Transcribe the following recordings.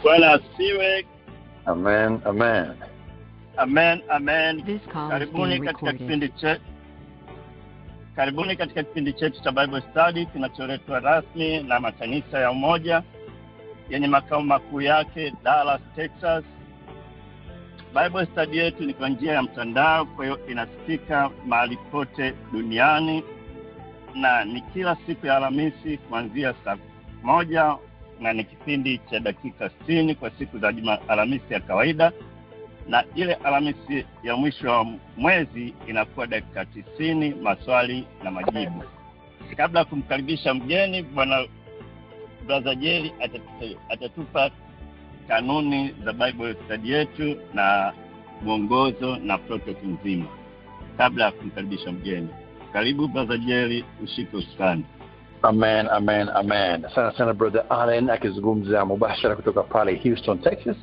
Bwana asifiwe. Amen, amen. Amen, amen. This call is Karibuni being katika recorded. kipindi chetu cha Bible Study kinacholetwa rasmi na makanisa ya Umoja yenye makao makuu yake Dallas, Texas. Bible Study yetu ni kwa njia ya mtandao, kwa hiyo inasikika mahali pote duniani, na ni kila siku ya Alhamisi kuanzia saa 1, na ni kipindi cha dakika 60 kwa siku za Alhamisi ya kawaida, na ile Alhamisi ya mwisho wa mwezi inakuwa dakika 90 maswali na majibu. Kabla ya kumkaribisha mgeni, bwana Brother Jerry atatupa kanuni za Bible Study yetu na mwongozo na protocol nzima. Kabla ya kumkaribisha mgeni, karibu Brother Jerry, ushike usukani. Amen, amen, amen. Sana Brother Allen akizungumza mubashara kutoka pale Houston, Texas.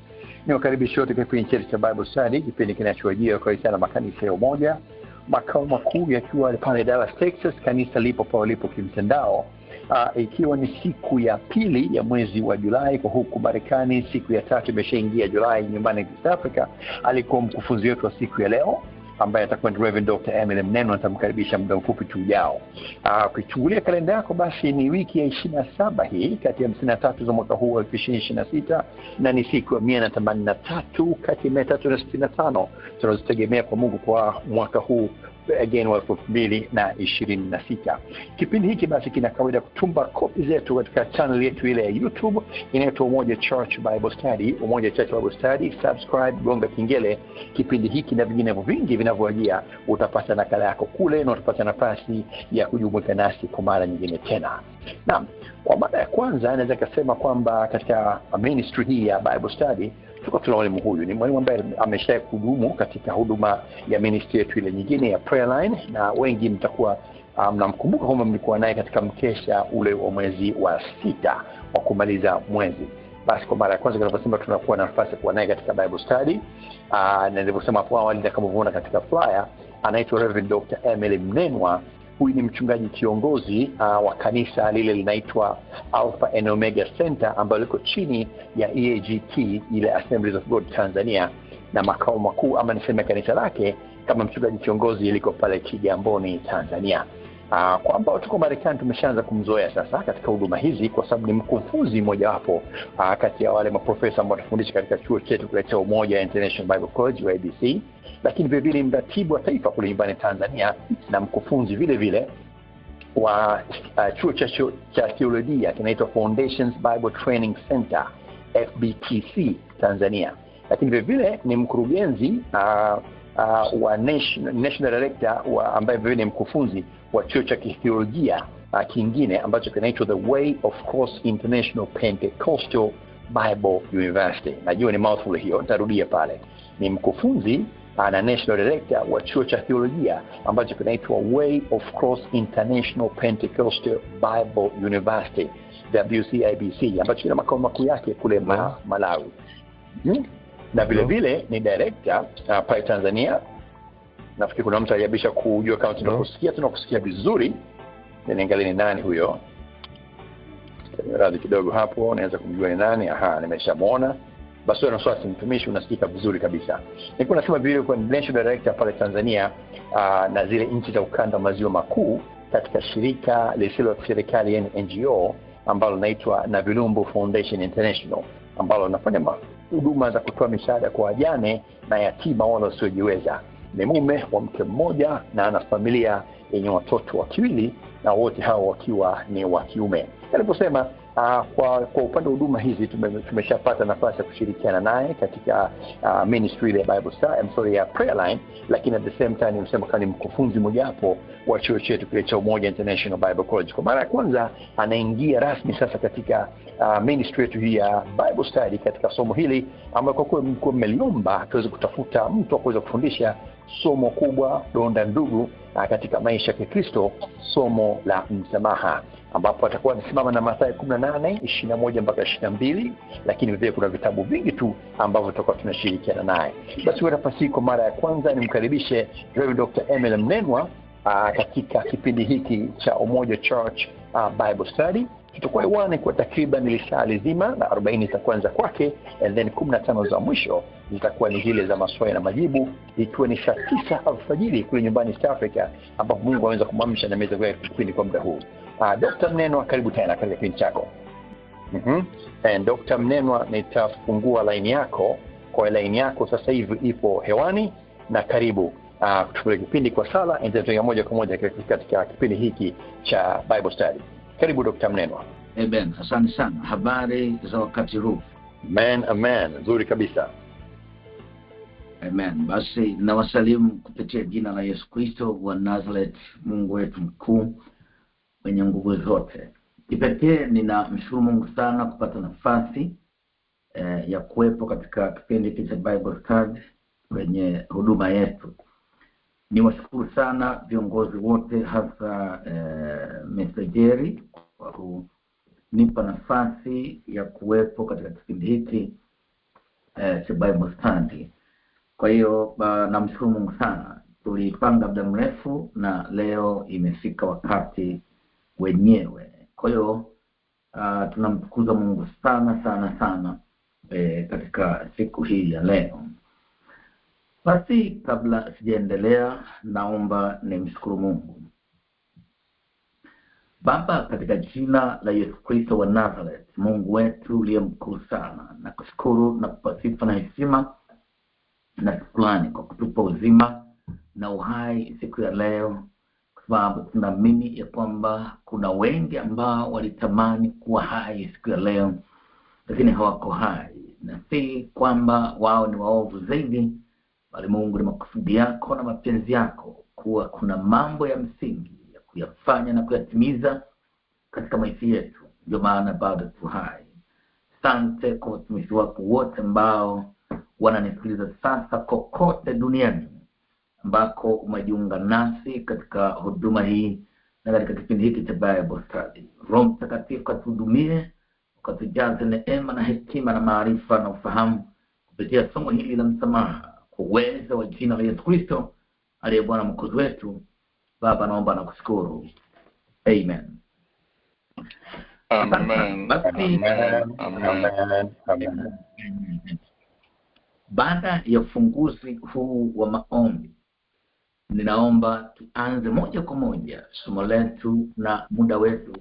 Niwakaribisha wote kipindi chetu cha Bible Study, kipindi kinachowajia kwa sana makanisa ya Umoja, makao makuu yakiwa pale Dallas, Texas. Kanisa lipo pale lipo kimtandao. Ikiwa ni siku ya pili ya mwezi wa Julai kwa huku Marekani, siku ya 3 imeshaingia Julai nyumbani East Africa. Alikuwa mkufunzi wetu wa siku ya leo ambaye atakuwa Reverend Dr. Emily Mnenwa, nitamkaribisha muda mfupi tu ujao. Ukichungulia kalenda yako, basi ni wiki ya 27 hii kati ya 53 za mwaka huu wa 2026, na ni siku ya 183 kati ya 365 tunazitegemea kwa Mungu kwa mwaka huu again wa 2026. Kipindi hiki basi kina kawaida kutumba kopi zetu katika channel yetu ile ya YouTube inaitwa Umoja Church Bible Study. Umoja Church Bible Study, subscribe, gonga kengele. Kipindi hiki na vingine vingi vinavyojia utapata nakala yako kule, na utapata nafasi ya kujumuika nasi kwa mara nyingine tena. Naam, kwa mara ya kwanza naweza kusema kwamba katika ministry hii ya Bible Study tuna mwalimu huyu. Ni mwalimu ambaye ameshawahi kudumu katika huduma ya ministry yetu ile nyingine ya Prayer Line, na wengi mtakuwa mnamkumbuka kama mlikuwa naye katika mkesha ule wa mwezi wa 6 wa kumaliza mwezi. Basi kwa mara ya kwanza tunaposema tunakuwa na nafasi kuwa naye katika Bible Study, na nilivyosema hapo awali kama unaona katika flyer, anaitwa Reverend Dr. Emily Mnenwa. Huyu ni mchungaji kiongozi wa kanisa lile linaitwa Alpha and Omega Center, ambalo liko chini ya EAGT, ile Assemblies of God Tanzania, na makao makuu ama niseme kanisa lake kama mchungaji kiongozi liko pale Kigamboni, Tanzania. Kwa ambao tuko Marekani tumeshaanza kumzoea sasa katika huduma hizi, kwa sababu ni mkufunzi mmoja wapo kati ya wale maprofesa ambao wanafundisha katika chuo chetu cha Umoja International Bible College wa ABC, lakini vile vile mratibu wa taifa kule nyumbani Tanzania, na mkufunzi vile vile wa chuo cha theolojia kinaitwa Foundations Bible Training Center FBTC Tanzania, lakini vile vile ni mkurugenzi wa national director ambaye vile ni mkufunzi wa chuo cha theolojia kingine ambacho kinaitwa The Way of Cross International Pentecostal Bible University. Najua ni mouthful hiyo, nitarudia pale. Ni mkufunzi na national director wa chuo cha theolojia ambacho kinaitwa Way of Cross International Pentecostal Bible University, WCIBC, ambacho kina makao makuu yake kule Malawi. Na vile vile ni director pale Tanzania. Nafikiri kuna mtu aliyabisha kujua kama tunakusikia vizuri. Niangalie ni nani huyo. Radhi kidogo hapo, naweza kumjua ni nani. Nimeshamuona. Basi wewe unaswasi mtumishi, unasikika vizuri kabisa. Nilikuwa nasema vile kwa national director pale Tanzania na zile nchi za ukanda maziwa makuu katika shirika lisilo la serikali NGO ambalo linaitwa Navilumbu Foundation International, ambalo linafanya huduma za kutoa misaada kwa wajane na yatima wale wasiojiweza. Ni mume wa mke mmoja na ana familia yenye watoto wawili, na wote hao wakiwa ni wa kiume. Niliposema kwa upande wa huduma hizi tumeshapata nafasi ya kushirikiana naye katika ministry ya Bible Study, ya Prayer Line, lakini at the same time nimesema kama ni mkufunzi mmoja hapo wa chuo chetu kile cha Umoja International Bible College. Kwa mara ya kwanza anaingia rasmi sasa katika ministry yetu hii ya Bible Study katika somo hili ambalo kwa kuwa mmeliomba tuweze kutafuta mtu wa kuweza kufundisha somo kubwa donda ndugu katika maisha ya Kristo, somo la msamaha, ambapo atakuwa anasimama na Mathayo 18:21 mpaka 22, lakini vile kuna vitabu vingi tu ambavyo tutakuwa tunashirikiana naye. Basi wewe nafasi kwa mara ya kwanza nimkaribishe Reverend Dr. Emily Mnenwa katika kipindi hiki cha Umoja Church Bible Study, Tutakuwa hewani kwa takriban lisaa zima na 40 za kwanza kwake, and then 15 za mwisho zitakuwa ni zile za maswali na majibu, ikiwa ni saa 9 alfajiri kule nyumbani South Africa, ambapo Mungu anaweza kumwamsha na meza kwa kipindi kwa muda huu. Dr. Mnenwa, karibu tena katika kipindi chako. And Dr. Mnenwa, nitafungua line yako. Kwa line yako sasa hivi ipo hewani, na karibu kutufungulia kipindi kwa sala, ndio moja kwa moja katika kipindi hiki cha Bible Study. Karibu Dr. Mnenwa. Amen. Asante sana. Habari za wakati huu? Amen. Nzuri kabisa. Amen. Basi nawasalimu kupitia jina la Yesu Kristo wa Nazareth, Mungu wetu mkuu mwenye nguvu zote. Kipekee ninamshukuru Mungu sana kupata nafasi ya kuwepo katika kipindi cha Bible Study kwenye huduma yetu. Niwashukuru sana viongozi wote, hasa mesajeri kwa kunipa nafasi ya kuwepo katika kipindi hiki cha Bible Study. Kwa hiyo namshukuru Mungu sana. Tulipanga muda mrefu na leo imefika wakati wenyewe. Kwa hiyo tunamtukuza Mungu sana katika siku hii ya leo. Basi kabla sijaendelea, naomba nimshukuru Mungu. Baba, katika jina la Yesu Kristo wa Nazareth, Mungu wetu uliye mkuu sana, na kushukuru na kupa sifa na heshima na shukrani kwa kutupa uzima na uhai siku ya leo, kwa sababu tunaamini ya kwamba kuna wengi ambao walitamani kuwa hai siku ya leo lakini hawako hai, na si kwamba wao ni waovu zaidi, bali Mungu ni makusudi yako na mapenzi yako kuwa kuna mambo ya msingi ya kuyafanya na kuyatimiza katika maisha yetu, ndio maana bado tu hai. Asante kwa watumishi wako wote ambao wananisikiliza sasa kokote duniani ambako umejiunga nasi katika huduma hii na katika kipindi hiki cha Bible Study. Roho Mtakatifu katuhudumie, ukatujaze neema na hekima na maarifa na ufahamu kupitia somo hili la msamaha, kwa uwezo wa jina la Yesu Kristo aliye Bwana Mwokozi wetu. Baba, naomba na kushukuru. Amen. Amen. Baada ya ufunguzi huu wa maombi, ninaomba tuanze moja kwa moja somo letu, na muda wetu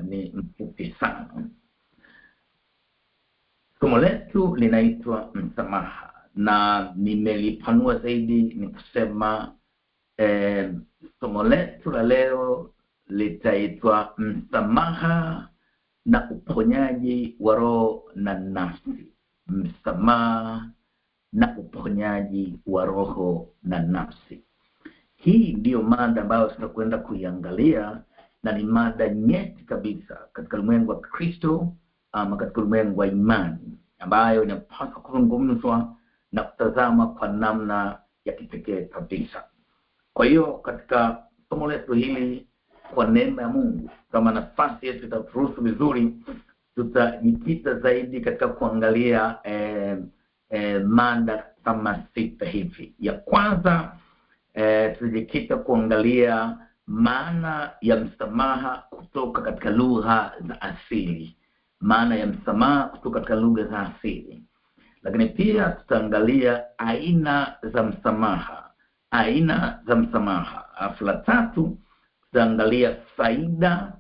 ni mfupi sana. Somo letu linaitwa msamaha, na nimelipanua zaidi ni kusema somo letu la leo litaitwa msamaha na uponyaji wa roho na nafsi. Msamaha na uponyaji wa roho na nafsi. Hii ndiyo mada ambayo tutakwenda kuiangalia, na ni mada nyeti kabisa katika ulimwengu wa Kristo, ama katika ulimwengu wa imani, ambayo inapaswa kuzungumzwa na kutazama kwa namna ya kipekee kabisa. Kwa hiyo katika somo letu hili, kwa neema ya Mungu, kama nafasi yetu itaturuhusu vizuri, tutajikita zaidi katika kuangalia mada kama 6 hivi. Ya kwanza, tutajikita kuangalia maana ya msamaha kutoka katika lugha za asili. Maana ya msamaha kutoka katika lugha za asili. Lakini pia tutaangalia aina za msamaha. Alafu la tatu, tutaangalia faida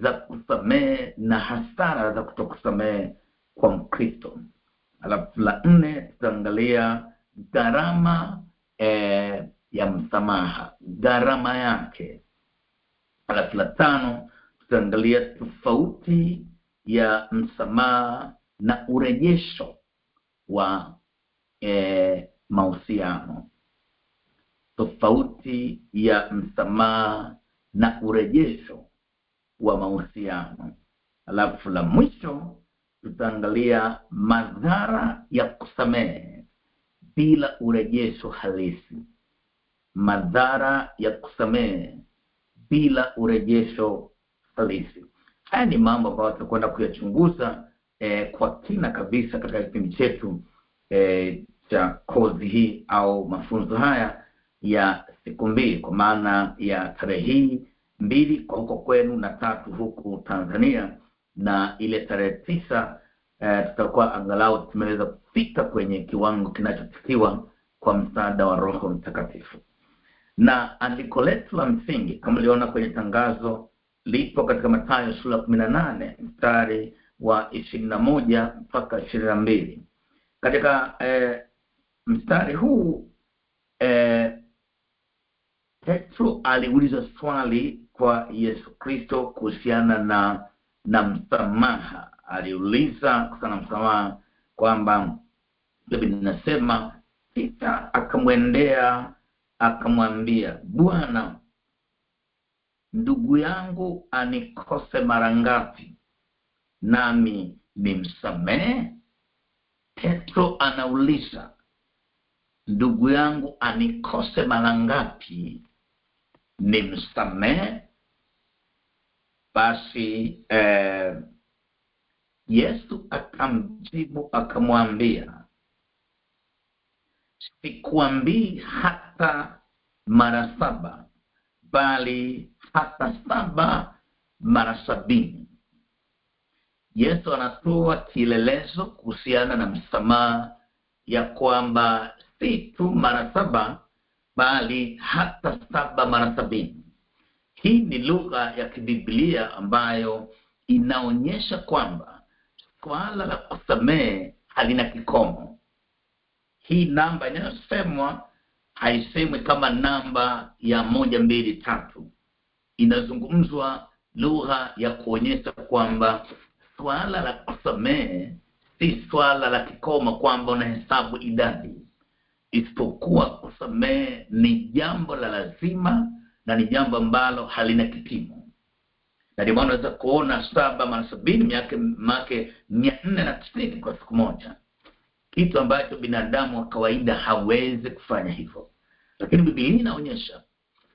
za kusamehe na hasara za kutokusamehe kwa Mkristo. Alafu la 4, tutaangalia gharama ya msamaha, gharama yake. Alafu la 5, tutaangalia tofauti ya msamaha na urejesho wa mahusiano. Tofauti ya msamaha na urejesho wa mahusiano. Alafu la mwisho, tutaangalia madhara ya kusamehe bila urejesho halisi. Madhara ya kusamehe bila urejesho halisi. Haya ni mambo ambayo tutakwenda kuyachunguza kwa kina kabisa katika kipindi chetu cha kozi hii au mafunzo haya ya siku 2, kwa maana ya tarehe hii 2 kwa huko kwenu na 3 huku Tanzania, na ile tarehe 9 tutakuwa angalau tumeweza kufika kwenye kiwango kinachotakiwa kwa msaada wa Roho Mtakatifu. Na andiko letu la msingi kama uliona kwenye tangazo lipo katika Mathayo sura 18 mstari wa 21 mpaka 22. Katika mstari huu Petro aliuliza swali kwa Yesu Kristo kuhusiana na msamaha. Aliuliza kuhusiana na msamaha kwamba Biblia inasema Peter akamwendea akamwambia, Bwana, ndugu yangu anikose mara ngapi nami nimsamehe? Petro anauliza, ndugu yangu anikose mara ngapi nimsamehe? Basi Yesu akamjibu akamwambia, sikuambii hata mara 7, bali hata 7 mara 70. Yesu anatoa kielelezo kuhusiana na msamaha ya kwamba si tu mara 7, bali hata 7 mara 70. Hii ni lugha ya kibiblia ambayo inaonyesha kwamba swala la kusamehe halina kikomo. Hii namba inayosemwa haisemwi kama namba ya 1, 2, 3. Inazungumzwa lugha ya kuonyesha kwamba swala la kusamehe si swala la kikomo kwamba unahesabu idadi, isipokuwa kusamehe ni jambo la lazima na ni jambo ambalo halina kipimo. Na ndio maana unaweza kuona 7 mara 70 make 490 kwa siku moja, kitu ambacho binadamu wa kawaida hawezi kufanya hivyo. Lakini Biblia inaonyesha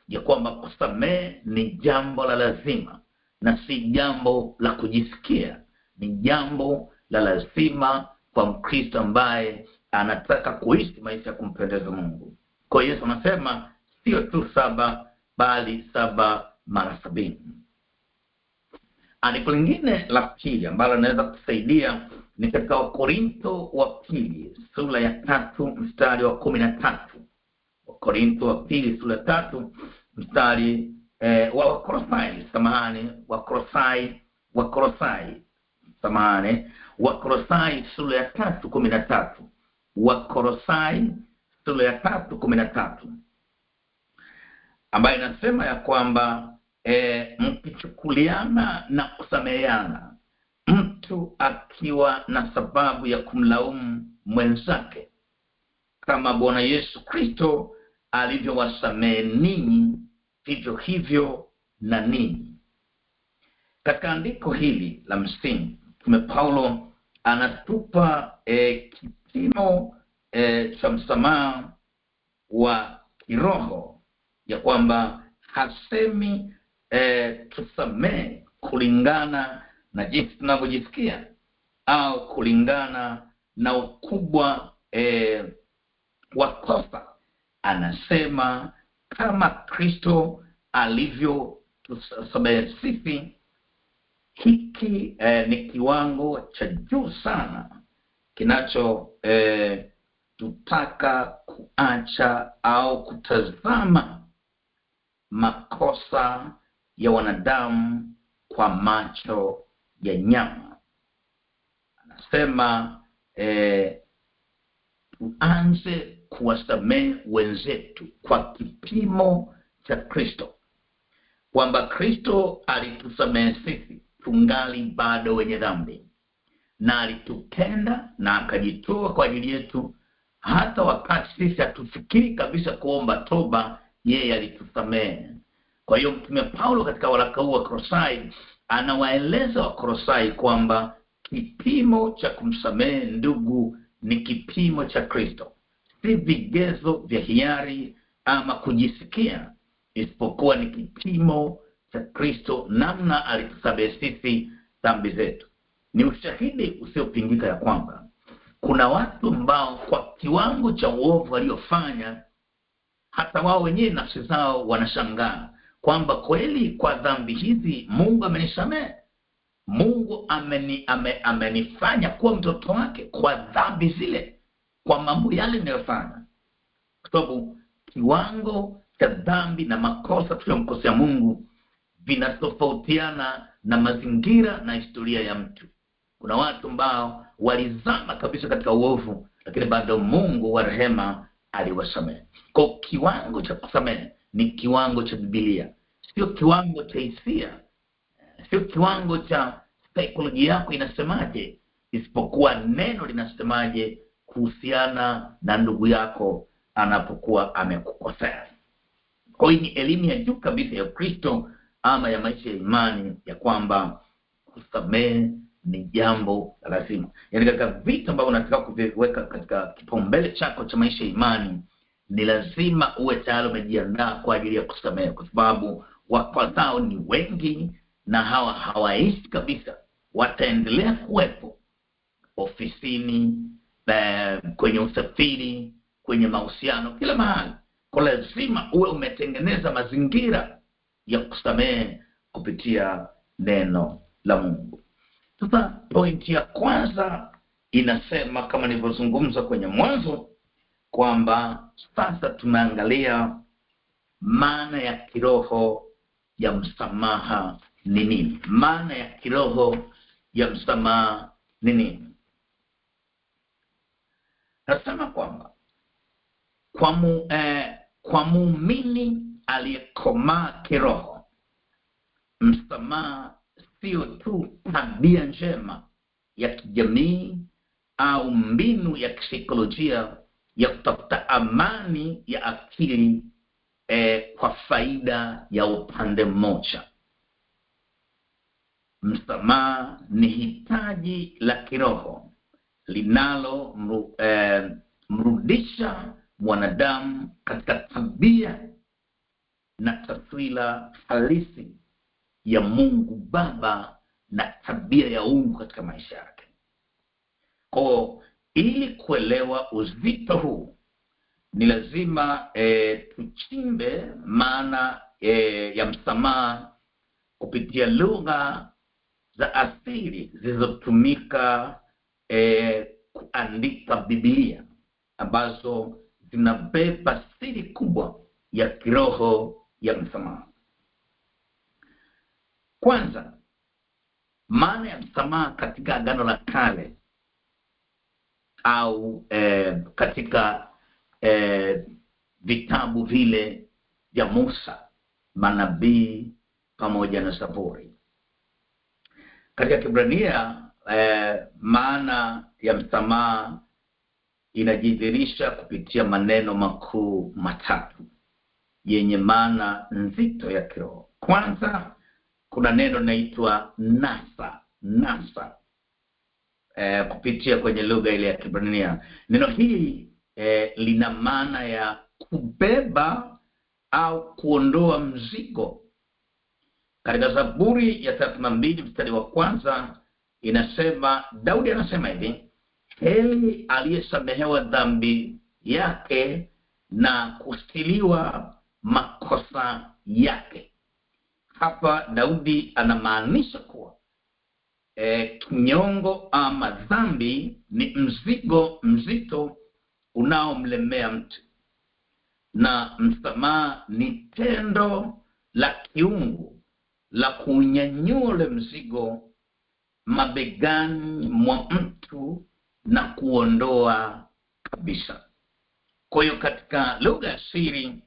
ya kwamba kusamehe ni jambo la lazima na si jambo la kujisikia, ni jambo la lazima kwa Mkristo ambaye anataka kuishi maisha ya kumpendeza Mungu. Kwa hiyo Yesu anasema sio tu 7, bali 7 mara 70. Andiko lingine la pili ambalo linaweza kusaidia ni katika Wakorintho wa pili sura ya 3 mstari wa 13. Wakorintho wa pili sura ya 3 mstari Wakolosai sura ya 3:13. Wakolosai sura ya 3:13 ambayo inasema ya kwamba mkichukuliana na kusameheana, mtu akiwa na sababu ya kumlaumu mwenzake, kama Bwana Yesu Kristo alivyowasamehe ninyi, vivyo hivyo na ninyi. Katika andiko hili la msingi, Mtume Paulo anatupa kipimo cha msamaha wa kiroho, ya kwamba hasemi tusamehe kulingana na jinsi tunavyojisikia au kulingana na ukubwa wa kosa. Anasema kama Kristo alivyo tusamehe sisi. Hiki ni kiwango cha juu sana kinacho tutaka kuacha au kutazama makosa ya wanadamu kwa macho ya nyama. Anasema tuanze kuwasamehe wenzetu kwa kipimo cha Kristo, kwamba Kristo alitusamehe sisi tungali bado wenye dhambi, na alitupenda na akajitoa kwa ajili yetu hata wakati sisi hatufikiri kabisa kuomba toba, yeye alitusamehe. Kwa hiyo Mtume Paulo katika waraka huu wa Kolosai anawaeleza wa Kolosai kwamba kipimo cha kumsamehe ndugu ni kipimo cha Kristo, si vigezo vya hiari ama kujisikia, isipokuwa ni kipimo cha Kristo, namna alitusamehe sisi dhambi zetu. Ni ushahidi usiopingika ya kwamba kuna watu ambao kwa kiwango cha uovu waliofanya hata wao wenyewe nafsi zao wanashangaa kwamba kweli kwa dhambi hizi Mungu amenisamehe. Mungu amenifanya kuwa mtoto wake kwa dhambi zile, kwa mambo yale ninayofanya. Kwa sababu kiwango cha dhambi na makosa tuliyomkosea Mungu vinatofautiana na mazingira na historia ya mtu. Kuna watu ambao walizama kabisa katika uovu, lakini bado Mungu wa rehema aliwasamehe. Kwa kiwango cha kusamehe ni kiwango cha Biblia, sio kiwango cha hisia, sio kiwango cha psychology yako inasemaje, isipokuwa neno linasemaje kuhusiana na ndugu yako anapokuwa amekukosea. Kwa hiyo ni elimu ya juu kabisa ya Kristo ama ya maisha ya imani, ya kwamba kusamehe ni jambo lazima. Yaani katika vitu ambavyo unataka kuviweka katika kipaumbele chako cha maisha ya imani, ni lazima uwe tayari umejiandaa kwa ajili ya kusamehe, kwa sababu wakwazao ni wengi na hawaishi kabisa. Wataendelea kuwepo ofisini, kwenye usafiri, kwenye mahusiano, kila mahali. Kwa lazima uwe umetengeneza mazingira ya kusamehe kupitia neno la Mungu. Sasa pointi ya kwanza inasema, kama nilivyozungumza kwenye mwanzo, kwamba sasa tunaangalia maana ya kiroho ya msamaha ni nini. Maana ya kiroho ya msamaha ni nini? Nasema kwamba kwa muumini aliyekomaa kiroho, msamaha sio tu tabia njema ya kijamii au mbinu ya kisaikolojia ya kutafuta amani ya akili kwa faida ya upande mmoja. Msamaha ni hitaji la kiroho linalo mrudisha mwanadamu katika tabia na taswira halisi ya Mungu Baba na tabia ya uungu katika maisha yake. Kwa ili kuelewa uzito huu, ni lazima tuchimbe maana ya msamaha kupitia lugha za asili zilizotumika kuandika Biblia, ambazo zinabeba siri kubwa ya kiroho ya msamaha. Kwanza, maana ya msamaha katika Agano la Kale au katika vitabu vile vya Musa, manabii pamoja na Zaburi. Katika Kiebrania, maana ya msamaha inajidhihirisha kupitia maneno makuu matatu yenye maana nzito ya kiroho. Kwanza, kuna neno linaloitwa nasa kupitia kwenye lugha ile ya Kiebrania. Neno hili lina maana ya kubeba au kuondoa mzigo. Katika Zaburi ya 32 mstari wa kwanza inasema, Daudi anasema hivi: heri aliyesamehewa dhambi yake na kustiliwa makosa yake. Hapa Daudi anamaanisha kuwa kinyongo ama dhambi ni mzigo mzito unaomlemea mtu, na msamaha ni tendo la kiungu la kunyanyua ule mzigo mabegani mwa mtu na kuondoa kabisa. Kwa hiyo katika lugha ya siri,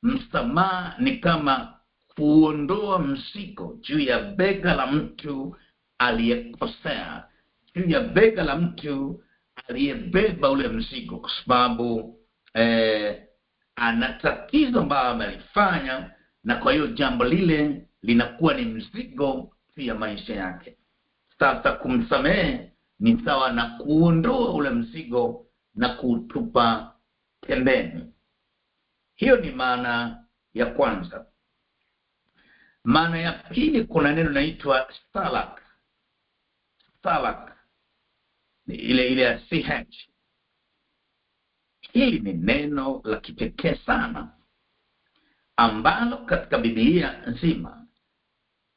msamaha ni kama kuondoa mzigo juu ya bega la mtu aliyekosea, juu ya bega la mtu aliyebeba ule mzigo, kwa sababu ana tatizo ambalo amelifanya, na kwa hiyo jambo lile linakuwa ni mzigo juu ya maisha yake. Sasa kumsamehe ni sawa na kuondoa ule mzigo na kutupa pembeni. Hiyo ni maana ya kwanza. Maana ya pili, kuna neno linaloitwa salak, ile ya ch. Hili ni neno la kipekee sana ambalo katika Biblia nzima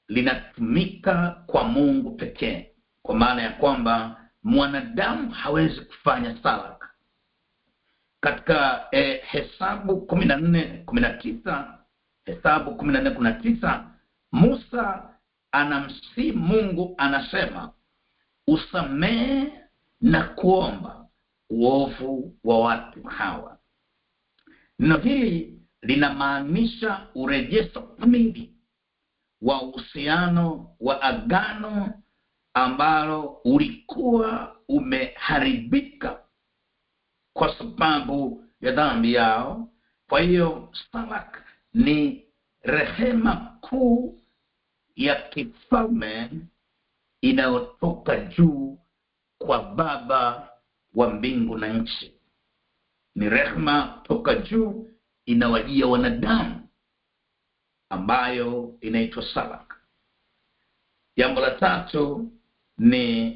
linatumika kwa Mungu pekee, kwa maana ya kwamba mwanadamu hawezi kufanya salaka. Katika Hesabu 14:19 Musa anamsihi Mungu, anasema usamehe na kuomba uovu wa watu hawa. Neno hili linamaanisha urejesho kamili wa uhusiano wa agano ambalo ulikuwa umeharibika kwa sababu ya dhambi yao. Kwa hiyo salak ni rehema kuu ya kifalme inayotoka juu kwa Baba wa mbingu na nchi. Ni rehema toka juu inawajia wanadamu ambayo inaitwa salak. Jambo la tatu ni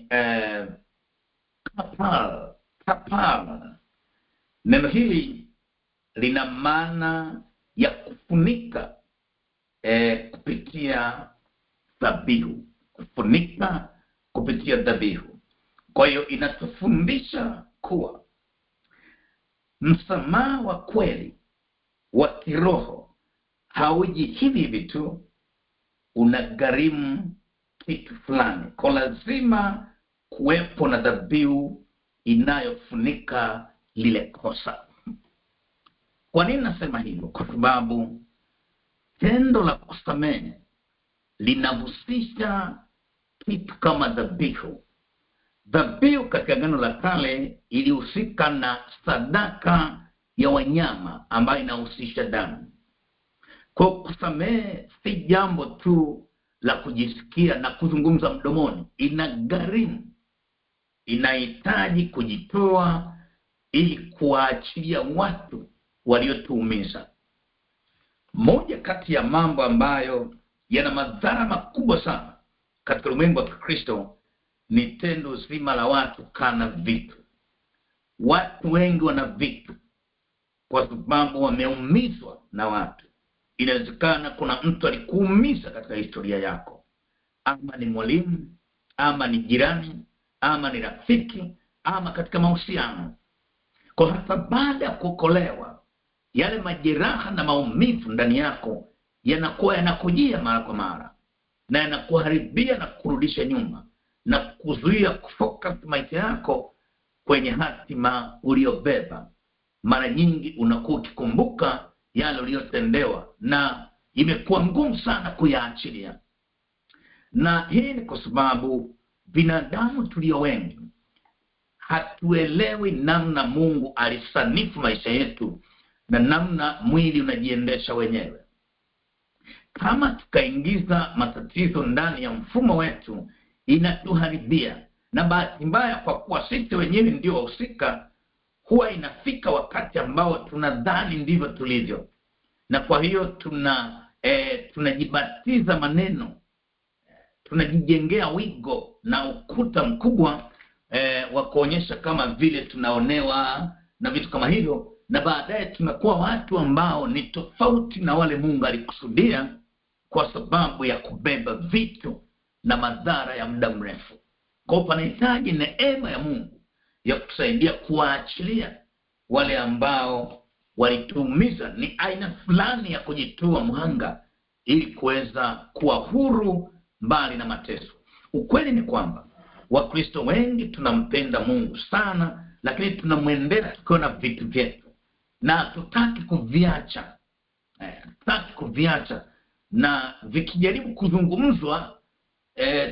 kapara. Neno hili lina maana ya kufunika kupitia dhabihu. Kufunika kupitia dhabihu. Kwa hiyo inatufundisha kuwa msamaha wa kweli wa kiroho hauji hivi hivi tu, unagharimu kitu fulani. Kwa lazima kuwepo na dhabihu inayofunika lile kosa. Kwa nini nasema hivyo? Kwa sababu tendo la kusamehe linahusisha kitu kama dhabihu. Dhabihu katika Agano la Kale ilihusika na sadaka ya wanyama ambayo inahusisha damu. Kwa kusamehe si jambo tu la kujisikia na kuzungumza mdomoni, inagharimu, inahitaji kujitoa ili kuwaachilia watu waliotuumiza. Moja kati ya mambo ambayo yana madhara makubwa sana katika ulimwengu wa Kikristo ni tendo zima la watu kana vitu. Watu wengi wana vitu kwa sababu wameumizwa na watu. Inawezekana kuna mtu alikuumiza katika historia yako, ama ni mwalimu, ama ni jirani, ama ni rafiki, ama katika mahusiano. Kwa hata baada ya kuokolewa, yale majeraha na maumivu ndani yako yanakuwa yanakujia mara kwa mara, na yanakuharibia na kurudisha nyuma na kuzuia kufocus maisha yako kwenye hatima uliyobeba. Mara nyingi unakuwa ukikumbuka yale uliyotendewa na imekuwa ngumu sana kuyaachilia. Na hii ni kwa sababu binadamu tulio wengi hatuelewi namna Mungu alisanifu maisha yetu na namna mwili unajiendesha wenyewe. Kama tukaingiza matatizo ndani ya mfumo wetu, inatuharibia. Na bahati mbaya, kwa kuwa sisi wenyewe ndio wahusika, huwa inafika wakati ambao tunadhani ndivyo tulivyo, na kwa hiyo tunajibatiza maneno, tunajijengea wigo na ukuta mkubwa wa kuonyesha kama vile tunaonewa na vitu kama hivyo, na baadaye tunakuwa watu ambao ni tofauti na wale Mungu alikusudia, kwa sababu ya kubeba vitu na madhara ya muda mrefu. Kwa panahitaji neema ya Mungu ya kusaidia kuwaachilia wale ambao walituumiza. Ni aina fulani ya kujitoa mhanga ili kuweza kuwa huru mbali na mateso. Ukweli ni kwamba Wakristo wengi tunampenda Mungu sana, lakini tunamwendea tukiwa na vitu vyetu na tutaki kuviacha. Na vikijaribu kuzungumzwa,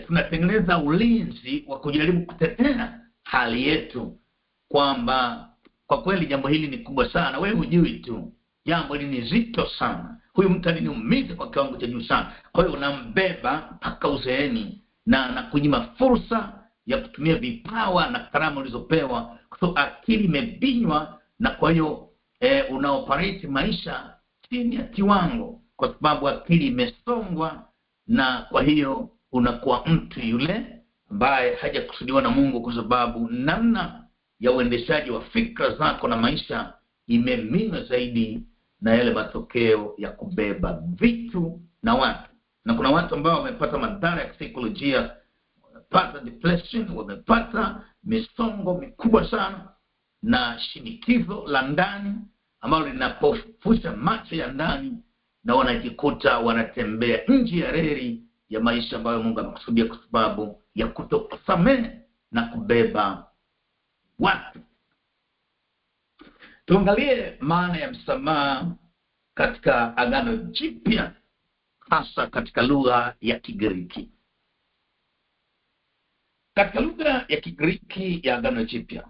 tunatengeneza ulinzi wa kujaribu kutetea hali yetu, kwamba kwa kweli jambo hili ni kubwa sana, wewe hujui tu, jambo hili ni zito sana, huyu mtu aliniumiza kwa kiwango cha juu sana. Kwa hiyo unambeba mpaka uzeeni na kunyima fursa ya kutumia vipawa na karama ulizopewa, kwa sababu akili imebinywa, na kwa hiyo unaoperate maisha chini ya kiwango, kwa sababu akili imesongwa, na kwa hiyo unakuwa mtu yule ambaye hajakusudiwa na Mungu, kwa sababu namna ya uendeshaji wa fikra zako na maisha imeminywa zaidi na yale matokeo ya kubeba vitu na watu. Na kuna watu ambao wamepata madhara ya kisaikolojia, wamepata depression, wamepata misongo mikubwa sana na shinikizo la ndani ambalo linapofusha macho ya ndani, na wanajikuta wanatembea nje ya reli ya maisha ambayo Mungu amekusudia kwa sababu ya kutokusamehe na kubeba watu. Tuangalie maana ya msamaha katika Agano Jipya, hasa katika lugha ya Kigiriki. Katika lugha ya Kigiriki ya Agano Jipya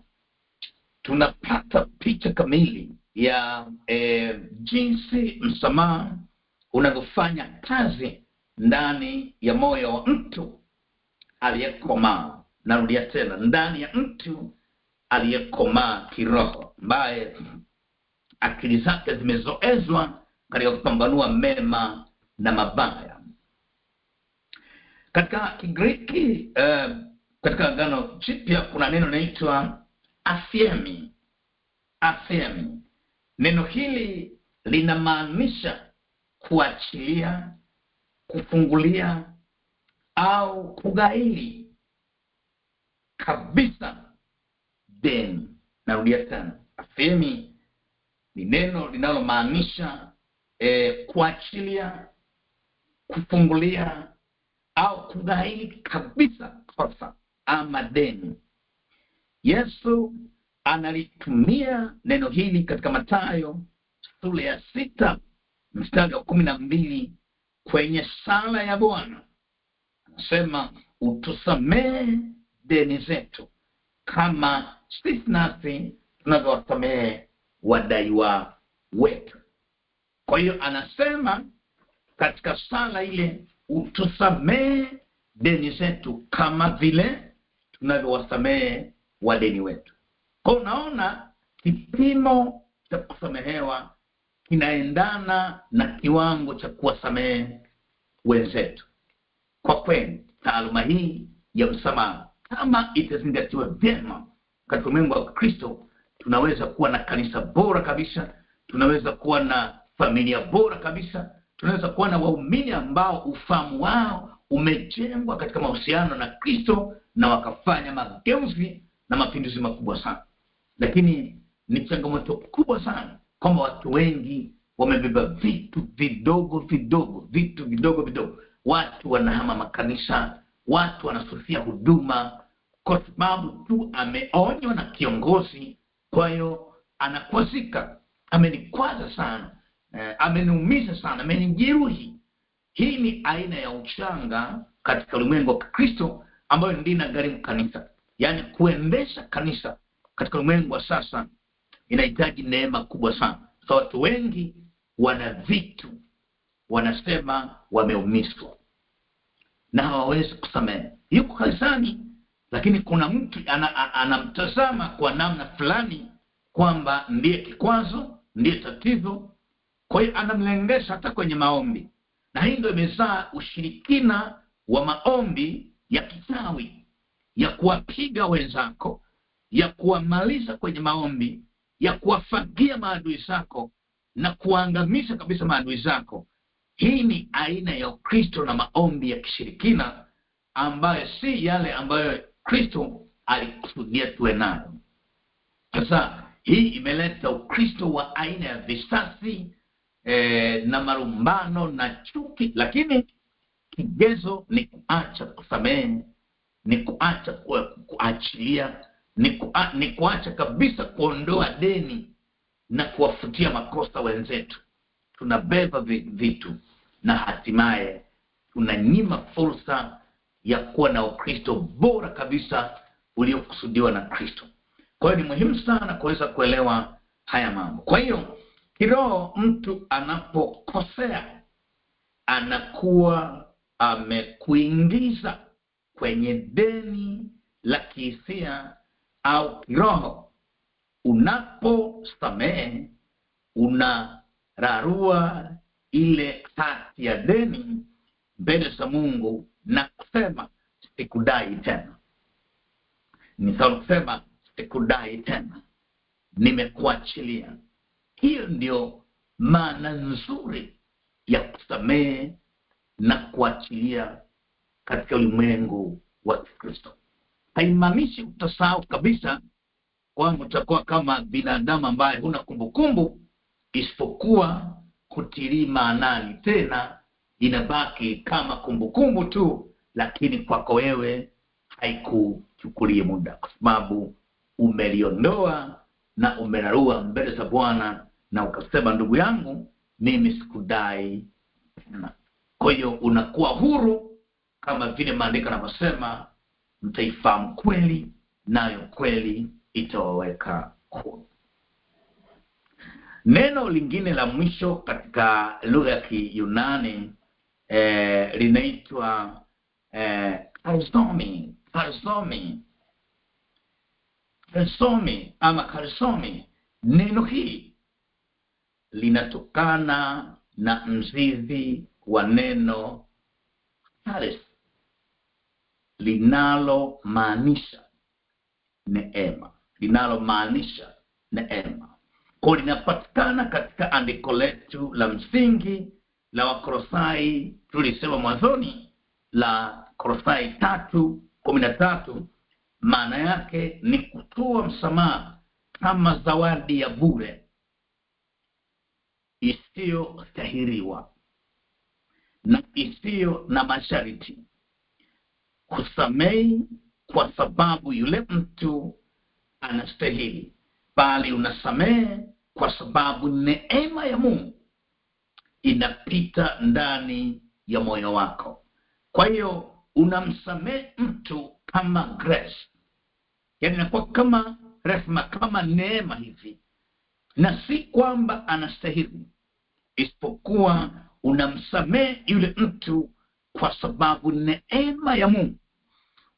tunapata picha kamili ya jinsi msamaha unavyofanya kazi ndani ya moyo wa mtu aliyekomaa. Narudia tena, ndani ya mtu aliyekomaa kiroho, ambaye akili zake zimezoezwa katika kupambanua mema na mabaya. Katika Kigiriki katika Agano Jipya kuna neno linaloitwa aphiemi. Aphiemi. Neno hili linamaanisha kuachilia, kufungulia au kugaili kabisa deni. Narudia tena, aphiemi ni neno linalomaanisha kuachilia, kufungulia au kugaili kabisa kosa ama deni. Yesu analitumia neno hili katika Mathayo sura ya 6 mstari wa 12 kwenye sala ya Bwana. Anasema, utusamehe deni zetu kama sisi nasi tunavyowasamehe wadaiwa wetu. Kwa hiyo anasema katika sala ile, utusamehe deni zetu kama vile tunavyowasamehe wadeni wetu. Kwa unaona kipimo cha kusamehewa kinaendana na kiwango cha kuwasamehe wenzetu. Kwa kweli taaluma hii ya msamaha, kama itazingatiwa vyema katika ulimwengu wa Kristo, tunaweza kuwa na kanisa bora kabisa, tunaweza kuwa na familia bora kabisa, tunaweza kuwa na waumini ambao ufahamu wao umejengwa katika mahusiano na Kristo na wakafanya mageuzi na mapinduzi makubwa sana. Lakini ni changamoto kubwa sana kwamba watu wengi wamebeba vitu vidogo vidogo. Watu wanahama makanisa, watu wanasusia huduma kwa sababu tu ameonywa na kiongozi, kwa hiyo anakwazika. Amenikwaza sana, ameniumiza sana, amenijeruhi. Hii ni aina ya uchanga katika ulimwengu wa Kristo ambayo ndiyo inagharimu kanisa. Yaani kuendesha kanisa katika ulimwengu wa sasa inahitaji neema kubwa sana. So watu wengi wana vitu, wanasema wameumizwa na hawawezi kusamehe. Yuko kanisani, lakini kuna mtu anamtazama kwa namna fulani kwamba ndiye kikwazo, ndiye tatizo. Kwa hiyo anamlengesha hata kwenye maombi. Na hii ndio imezaa ushirikina wa maombi ya kichawi, ya kuwapiga wenzako, ya kuwamaliza kwenye maombi, ya kuwafagia maadui zako na kuangamiza kabisa maadui zako. Hii ni aina ya Ukristo na maombi ya kishirikina ambayo si yale ambayo Kristo alikusudia tuwe nayo. Sasa hii imeleta Ukristo wa aina ya visasi na marumbano na chuki. Lakini kigezo ni kuacha kusamehe, ni kuacha kuachilia, ni kuacha kabisa kuondoa deni na kuwafutia makosa wenzetu. Tunabeba vitu na hatimaye tunanyima fursa ya kuwa na Ukristo bora kabisa uliokusudiwa na Kristo. Kwa hiyo ni muhimu sana kuweza kuelewa haya mambo. Kwa hiyo kiroho, mtu anapokosea anakuwa amekuingiza kwenye deni la kihisia au kiroho. Unaposamehe unararua ile hati ya deni mbele za Mungu na kusema sikudai tena. Ni sawa kusema sikudai tena, nimekuachilia. Hiyo ndio maana nzuri ya kusamehe na kuachilia katika ulimwengu wa Kristo. Haimaanishi utasahau kabisa kwamba utakuwa kama binadamu ambaye huna kumbukumbu, isipokuwa kutilii maanani tena inabaki kama kumbukumbu tu, lakini kwako wewe haikuchukulie muda, kwa sababu umeliondoa na umerarua mbele za Bwana na ukasema, ndugu yangu, mimi sikudai tena. Kwa hiyo unakuwa huru, kama vile maandiko yanavyosema, mtaifahamu kweli nayo kweli itawaweka huru. Neno lingine la mwisho katika lugha ya Kiyunani linaitwa karisomi. Neno hili linatokana na mzizi wa neno charis, linalomaanisha neema. Kwa linapatikana katika andiko letu la msingi la Wakolosai, tulisema mwanzoni, la Kolosai 3:13. Maana yake ni kutoa msamaha kama zawadi ya bure isiyo stahiliwa na isiyo na masharti. Kusamehe kwa sababu yule mtu anastahili, bali unasamehe kwa sababu neema ya Mungu inapita ndani ya moyo wako. Kwa hiyo unamsamehe mtu kama grace, yaani inakuwa kama rehema, kama neema hivi, na si kwamba anastahili, isipokuwa unamsamehe yule mtu kwa sababu neema ya Mungu,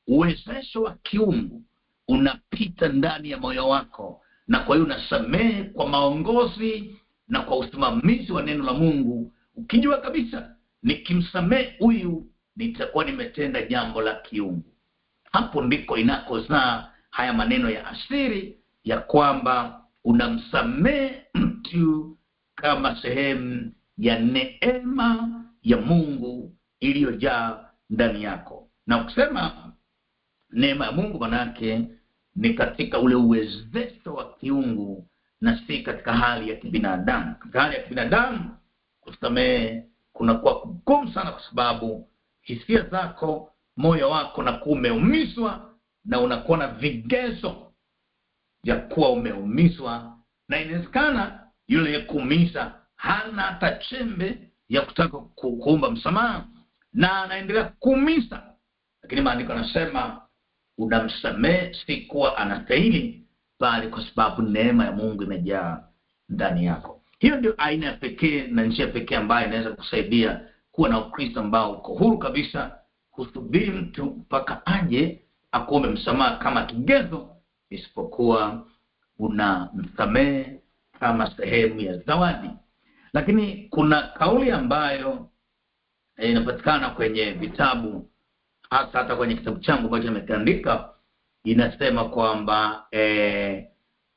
uwezesho wa kiungu unapita ndani ya moyo wako, na kwa hiyo unasamehe kwa maongozi na kwa usimamizi wa neno la Mungu, ukijua kabisa nikimsamehe huyu nitakuwa nimetenda jambo la kiungu. Hapo ndiko inakozaa haya maneno ya asiri ya kwamba unamsamehe mtu kama sehemu ya neema ya Mungu iliyojaa ndani yako. Na ukisema neema ya Mungu, manake ni katika ule uwezesho wa kiungu na si katika hali ya kibinadamu. Katika hali ya kibinadamu kusamehe kunakuwa kugumu sana, kwa sababu hisia zako, moyo wako na umeumizwa, na unakuwa na vigezo vya kuwa umeumizwa, na inawezekana yule yekuumiza hana hata chembe ya kutaka kuomba msamaha na anaendelea kuumiza. Lakini maandiko yanasema unamsamehe si kuwa anastahili, bali kwa sababu neema ya Mungu imejaa ndani yako. Hiyo ndio aina ya pekee na njia pekee ambayo inaweza kusaidia kuwa na Ukristo ambao uko huru kabisa, kusubiri mtu mpaka aje akuombe msamaha kama kigezo, isipokuwa unamsamehe kama sehemu ya zawadi. Lakini kuna kauli ambayo inapatikana kwenye vitabu, hata kwenye kitabu changu ambacho nimeandika, inasema kwamba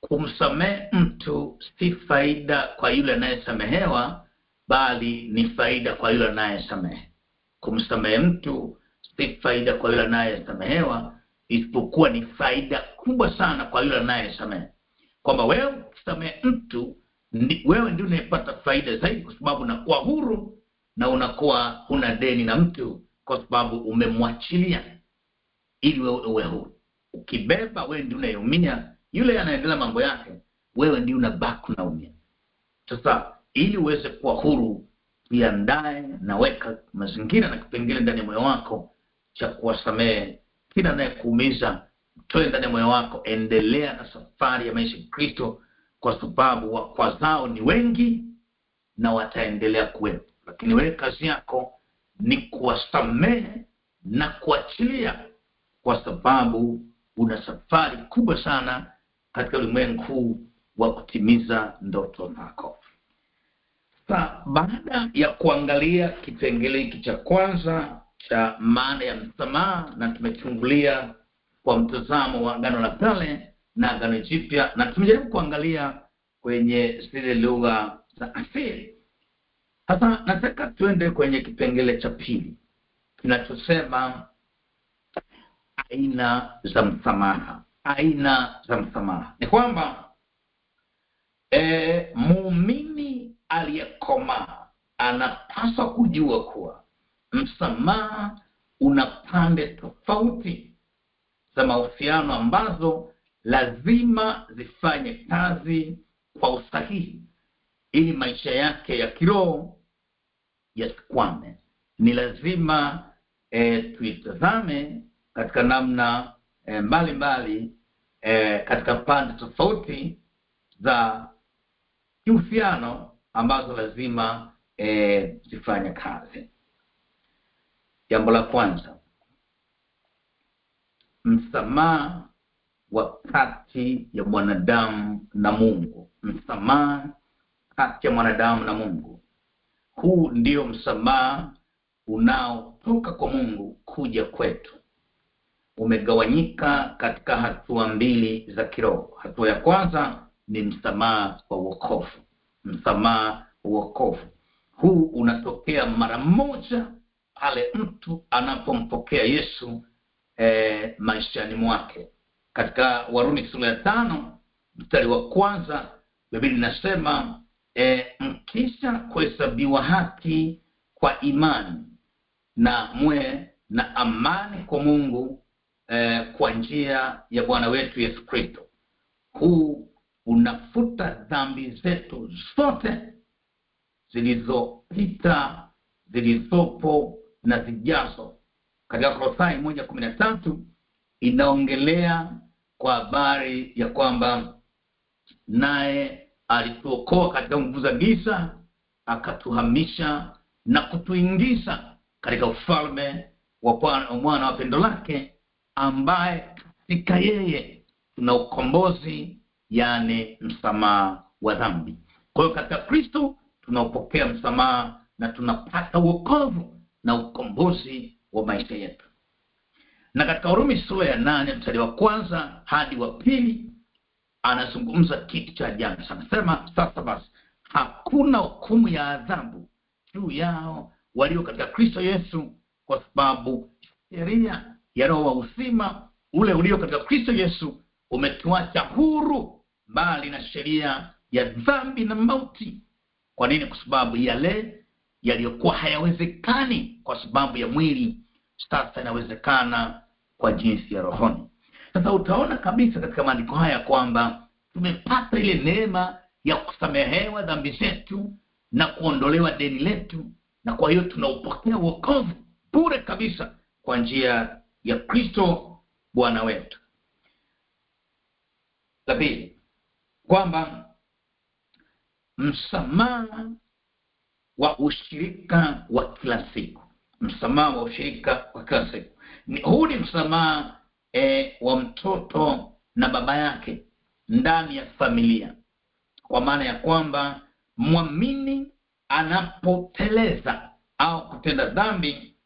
kumsamehe mtu si faida kwa yule anayesamehewa, bali ni faida kwa yule anayesamehe. Kumsamehe mtu si faida kwa yule anayesamehewa, isipokuwa ni faida kubwa sana kwa yule anayesamehe. Kwamba wewe ukisamehe mtu, wewe ndio unayepata faida zaidi, kwa sababu unakuwa huru na unakuwa huna deni na mtu, kwa sababu umemwachilia ili wewe uwe huru. Ukibeba, wewe ndio unayeumia, yule anaendelea mambo yake, wewe ndio unabaki unaumia. Sasa ili uweze kuwa huru, jiandae na weka mazingira na kipengele ndani ya moyo wako cha kuwasamehe kila anayekuumiza. Toe ndani ya moyo wako, endelea na safari ya maisha ya Kristo, kwa sababu wakwazao ni wengi na wataendelea kuwepo. Lakini wewe kazi yako ni kuwasamehe na kuachilia, kwa sababu una safari kubwa sana katika ulimwengu huu wa kutimiza ndoto zako. Sasa baada ya kuangalia kipengele hiki cha kwanza cha maana ya msamaha, na tumechungulia kwa mtazamo wa Agano la Kale na Agano Jipya, na tumejaribu kuangalia kwenye zile lugha za asili. Sasa nataka tuende kwenye kipengele cha pili kinachosema aina za msamaha. Aina za msamaha ni kwamba muumini aliyekomaa anapaswa kujua kuwa msamaha una pande tofauti za mahusiano ambazo lazima zifanye kazi kwa usahihi ili maisha yake ya kiroho yasikwame. Ni lazima tuitazame katika namna mbalimbali katika pande tofauti za kihusiano ambazo lazima zifanye kazi. Jambo la kwanza, msamaha wa kati ya mwanadamu na Mungu. Msamaha kati ya mwanadamu na Mungu. Huu ndio msamaha unaotoka kwa Mungu kuja kwetu. Umegawanyika katika hatua mbili za kiroho. Hatua ya kwanza ni msamaha wa wokovu. Msamaha wa wokovu huu unatokea mara moja pale mtu anapompokea Yesu maishani mwake. Katika Warumi sura ya 5 mstari wa 1 Biblia inasema mkisha kuhesabiwa haki kwa imani na mwe na amani kwa Mungu kwa njia ya Bwana wetu Yesu Kristo. Huu unafuta dhambi zetu zote zilizopita, zilizopo na zijazo. Katika Kolosai 1:13 inaongelea kwa habari ya kwamba naye alituokoa katika nguvu za giza, akatuhamisha na kutuingiza katika ufalme wa mwana wa pendo lake, ambaye katika yeye tuna ukombozi, yani msamaha wa dhambi. Kwa hiyo katika Kristo tunaupokea msamaha na tunapata wokovu na ukombozi wa maisha yetu. Na katika Warumi sura ya 8 mstari wa 1 hadi wa 2 anazungumza kitu cha ajabu. Anasema, sasa basi hakuna hukumu ya adhabu juu yao walio katika Kristo Yesu, kwa sababu sheria ya roho wa uzima ule ulio katika Kristo Yesu umetuacha huru mbali na sheria ya dhambi na mauti. Kwa nini? Kwa sababu yale yaliyokuwa hayawezekani kwa sababu ya mwili sasa inawezekana kwa jinsi ya rohoni. Sasa utaona kabisa katika maandiko haya kwamba tumepata ile neema ya kusamehewa dhambi zetu na kuondolewa deni letu, na kwa hiyo tunaupokea wokovu bure kabisa kwa njia ya Kristo Bwana wetu. La pili, kwamba msamaha wa ushirika wa kila siku. Msamaha wa ushirika wa kila siku. Huu ni msamaha wa mtoto na baba yake ndani ya familia. Kwa maana ya kwamba muamini anapoteleza au kutenda dhambi,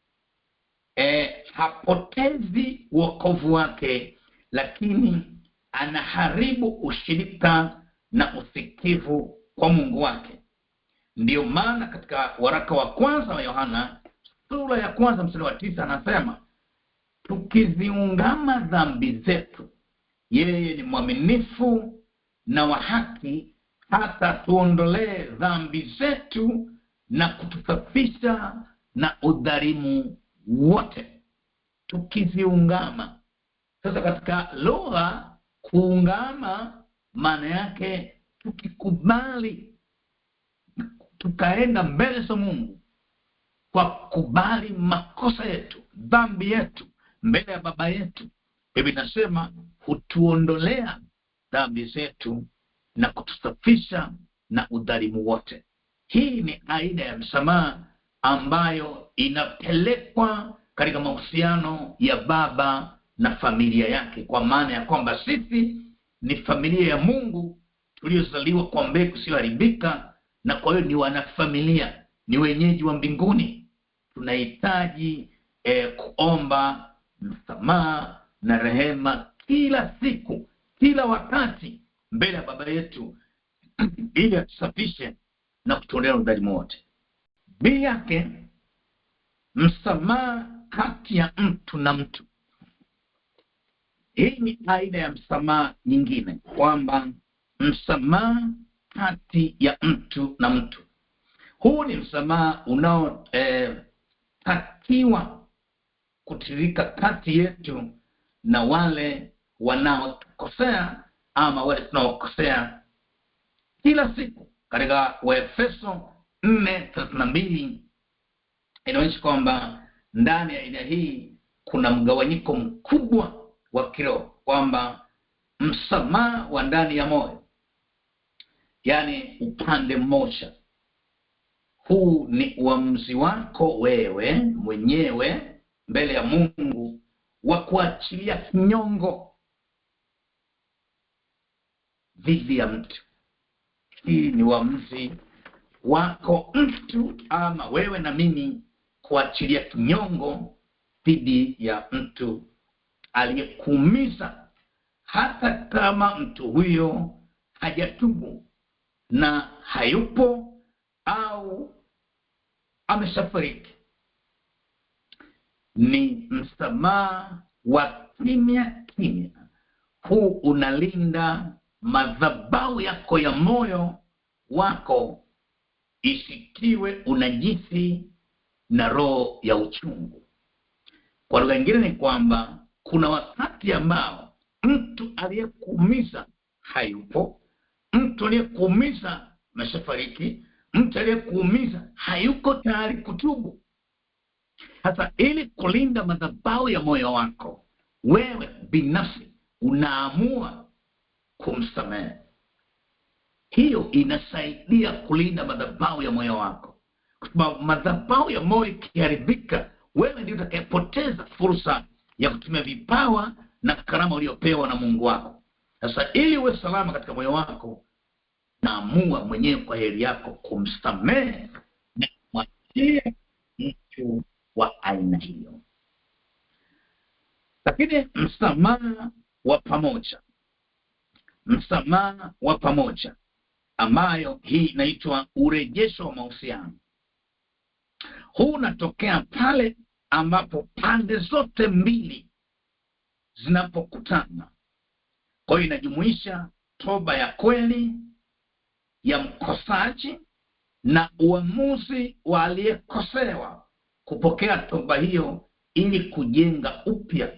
hapotezi wokovu wake, lakini anaharibu ushirika na usikivu kwa Mungu wake. Ndiyo maana katika waraka wa kwanza wa Yohana sura ya 1 mstari wa 9 anasema, tukiziungama dhambi zetu, yeye ni mwaminifu na wa haki hata tuondolee dhambi zetu na kutusafisha na udhalimu wote. Tukiziungama. Sasa katika lugha kuungama maana yake tukikubali, tukaenda mbele za Mungu kwa kubali makosa yetu, dhambi yetu mbele ya baba yetu. Biblia inasema hutuondolea dhambi zetu na kutusafisha na udhalimu wote. Hii ni aina ya msamaha ambayo inapelekwa katika mahusiano ya baba na familia yake, kwa maana ya kwamba sisi ni familia ya Mungu tuliozaliwa kwa mbegu isiyoharibika, na kwa hiyo ni wanafamilia, ni wenyeji wa mbinguni. Tunahitaji kuomba msamaha na rehema kila siku, kila wakati mbele ya baba yetu ili atusafishe na kutolea udhalimu wote. Bei yake msamaha kati ya mtu na mtu. Hii ni aina ya msamaha nyingine, kwamba msamaha kati ya mtu na mtu. Huu ni msamaha unaotakiwa kutirika kati yetu na wale wanaokosea ama wale tunaokosea kila siku. Katika Waefeso 4:32 inaonyesha kwamba ndani ya aina hii kuna mgawanyiko mkubwa wa kiroho, kwamba msamaha wa ndani ya moyo, yani upande mmoja, huu ni uamuzi wako wewe mwenyewe mbele ya Mungu wa kuachilia kinyongo dhidi ya mtu. Hii ni uamuzi wako mtu ama wewe na mimi kuachilia kinyongo dhidi ya mtu aliyekuumiza, hata kama mtu huyo hajatubu na hayupo au ameshafariki. Ni msamaha wa kimya kimya. Huu unalinda madhabahu yako ya moyo wako isikiwe unajisi na roho ya uchungu. Kwa lugha nyingine ni kwamba kuna wakati ambao mtu aliyekuumiza hayupo, mtu aliyekuumiza ameshafariki, mtu aliyekuumiza hayuko tayari kutubu. Sasa ili kulinda madhabahu ya moyo wako, wewe binafsi unaamua kumsamehe. Hiyo inasaidia kulinda madhabahu ya moyo wako, kwa sababu madhabahu ya moyo ikiharibika, wewe ndiye utakayepoteza fursa ya kutumia vipawa na karama uliyopewa na Mungu wako. Sasa ili uwe salama katika moyo wako, naamua mwenyewe kwa heri yako kumsamehe na kumwachia mtu wa aina hiyo. Lakini msamaha wa pamoja, msamaha wa pamoja, ambayo hii inaitwa urejesho wa mahusiano. Huu unatokea pale ambapo pande zote mbili zinapokutana. Kwa hiyo inajumuisha toba ya kweli ya mkosaji na uamuzi wa aliyekosewa kupokea toba hiyo ili kujenga upya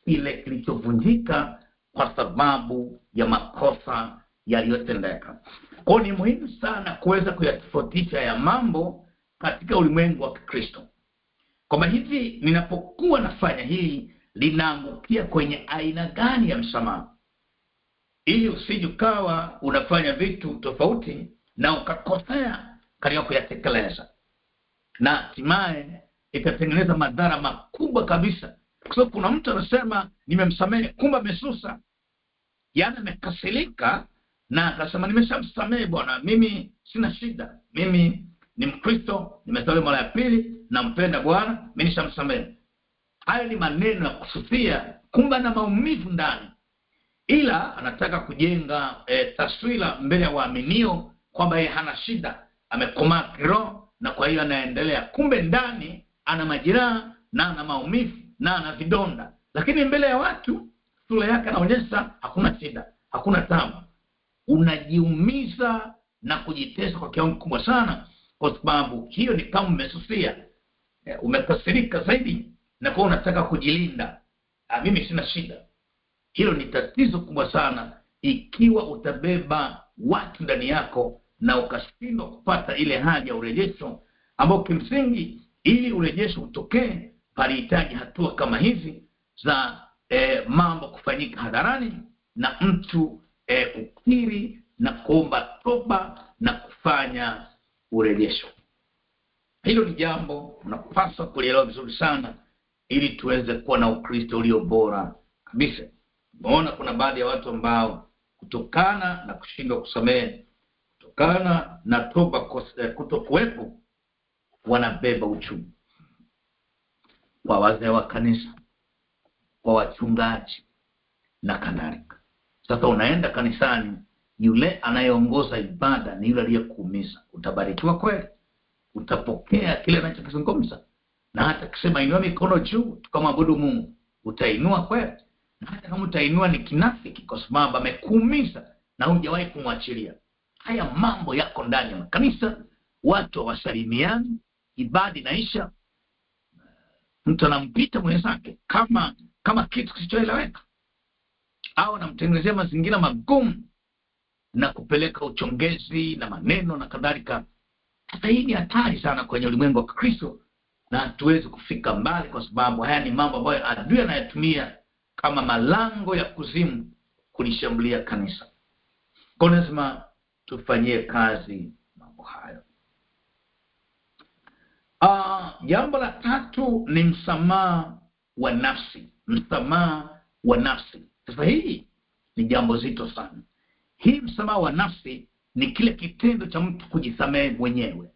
kile kilichovunjika kwa sababu ya makosa yaliyotendeka. Kwa ni muhimu sana kuweza kuyatofautisha ya mambo katika ulimwengu wa Kristo, kwamba hivi ninapokuwa nafanya hili linaangukia kwenye aina gani ya msamaha, ili usije ukawa unafanya vitu tofauti na ukakosea katika kuyatekeleza, na hatimaye itatengeneza madhara makubwa kabisa. Kwa sababu kuna mtu anasema nimemsamehe, kumbe amesusa, yaani amekasirika na akasema nimeshamsamehe bwana, mimi sina shida, mimi ni Mkristo, nimezaliwa mara ya pili, nampenda Bwana, mimi nishamsamehe. Haya ni maneno ya kusufia, kumbe ana maumivu ndani, ila anataka kujenga taswira mbele ya waaminio kwamba yeye hana shida, amekomaa kiroho na kwa hiyo anaendelea. Kumbe ndani ana majeraha na ana maumivu na ana vidonda, lakini mbele ya watu sura yake anaonyesha hakuna shida, hakuna tabu. Unajiumiza na kujitesa kwa kiwango kikubwa sana, kwa sababu hiyo ni kama umesusia, umekasirika zaidi na kwa unataka kujilinda, mimi sina shida. Hilo ni tatizo kubwa sana ikiwa utabeba watu ndani yako na ukashindwa kupata ile hali ya urejesho, ambao kimsingi ili urejesho utokee palihitaji hatua kama hizi za mambo kufanyika hadharani na mtu kukiri na kuomba toba na kufanya urejesho. Hilo ni jambo unapaswa kulielewa vizuri sana ili tuweze kuwa na Ukristo ulio bora kabisa. Unaona kuna baadhi ya watu ambao kutokana na kushindwa kusamehe, kutokana na toba kutokuwepo, wanabeba uchungu kwa wazee wa kanisa, kwa wachungaji na kadhalika. Sasa unaenda kanisani yule anayeongoza ibada ni yule aliyekuumiza, utabarikiwa kweli, utapokea kile anachokizungumza. Na hata kusema inua mikono juu tukamwabudu Mungu, utainua kweli. Na hata kama utainua ni kinafiki, kwa sababu amekuumiza na hujawahi kumwachilia. Haya mambo yako ndani ya kanisa, watu hawasalimiani, ibada inaisha, mtu anampita mwenzake kama kitu kisichoeleweka, au anamtengenezea mazingira magumu na kupeleka uchongezi na maneno na kadhalika. Sasa hii ni hatari sana kwenye ulimwengu wa Kristo, na hatuwezi kufika mbali, kwa sababu haya ni mambo ambayo adui anayatumia kama malango ya kuzimu kulishambulia kanisa. Kwa lazima tufanyie kazi mambo hayo. Jambo la tatu ni msamaha wa nafsi. Msamaha wa nafsi. Sasa hii ni jambo zito sana. Hii msamaha wa nafsi ni kile kitendo cha mtu kujisamehe mwenyewe.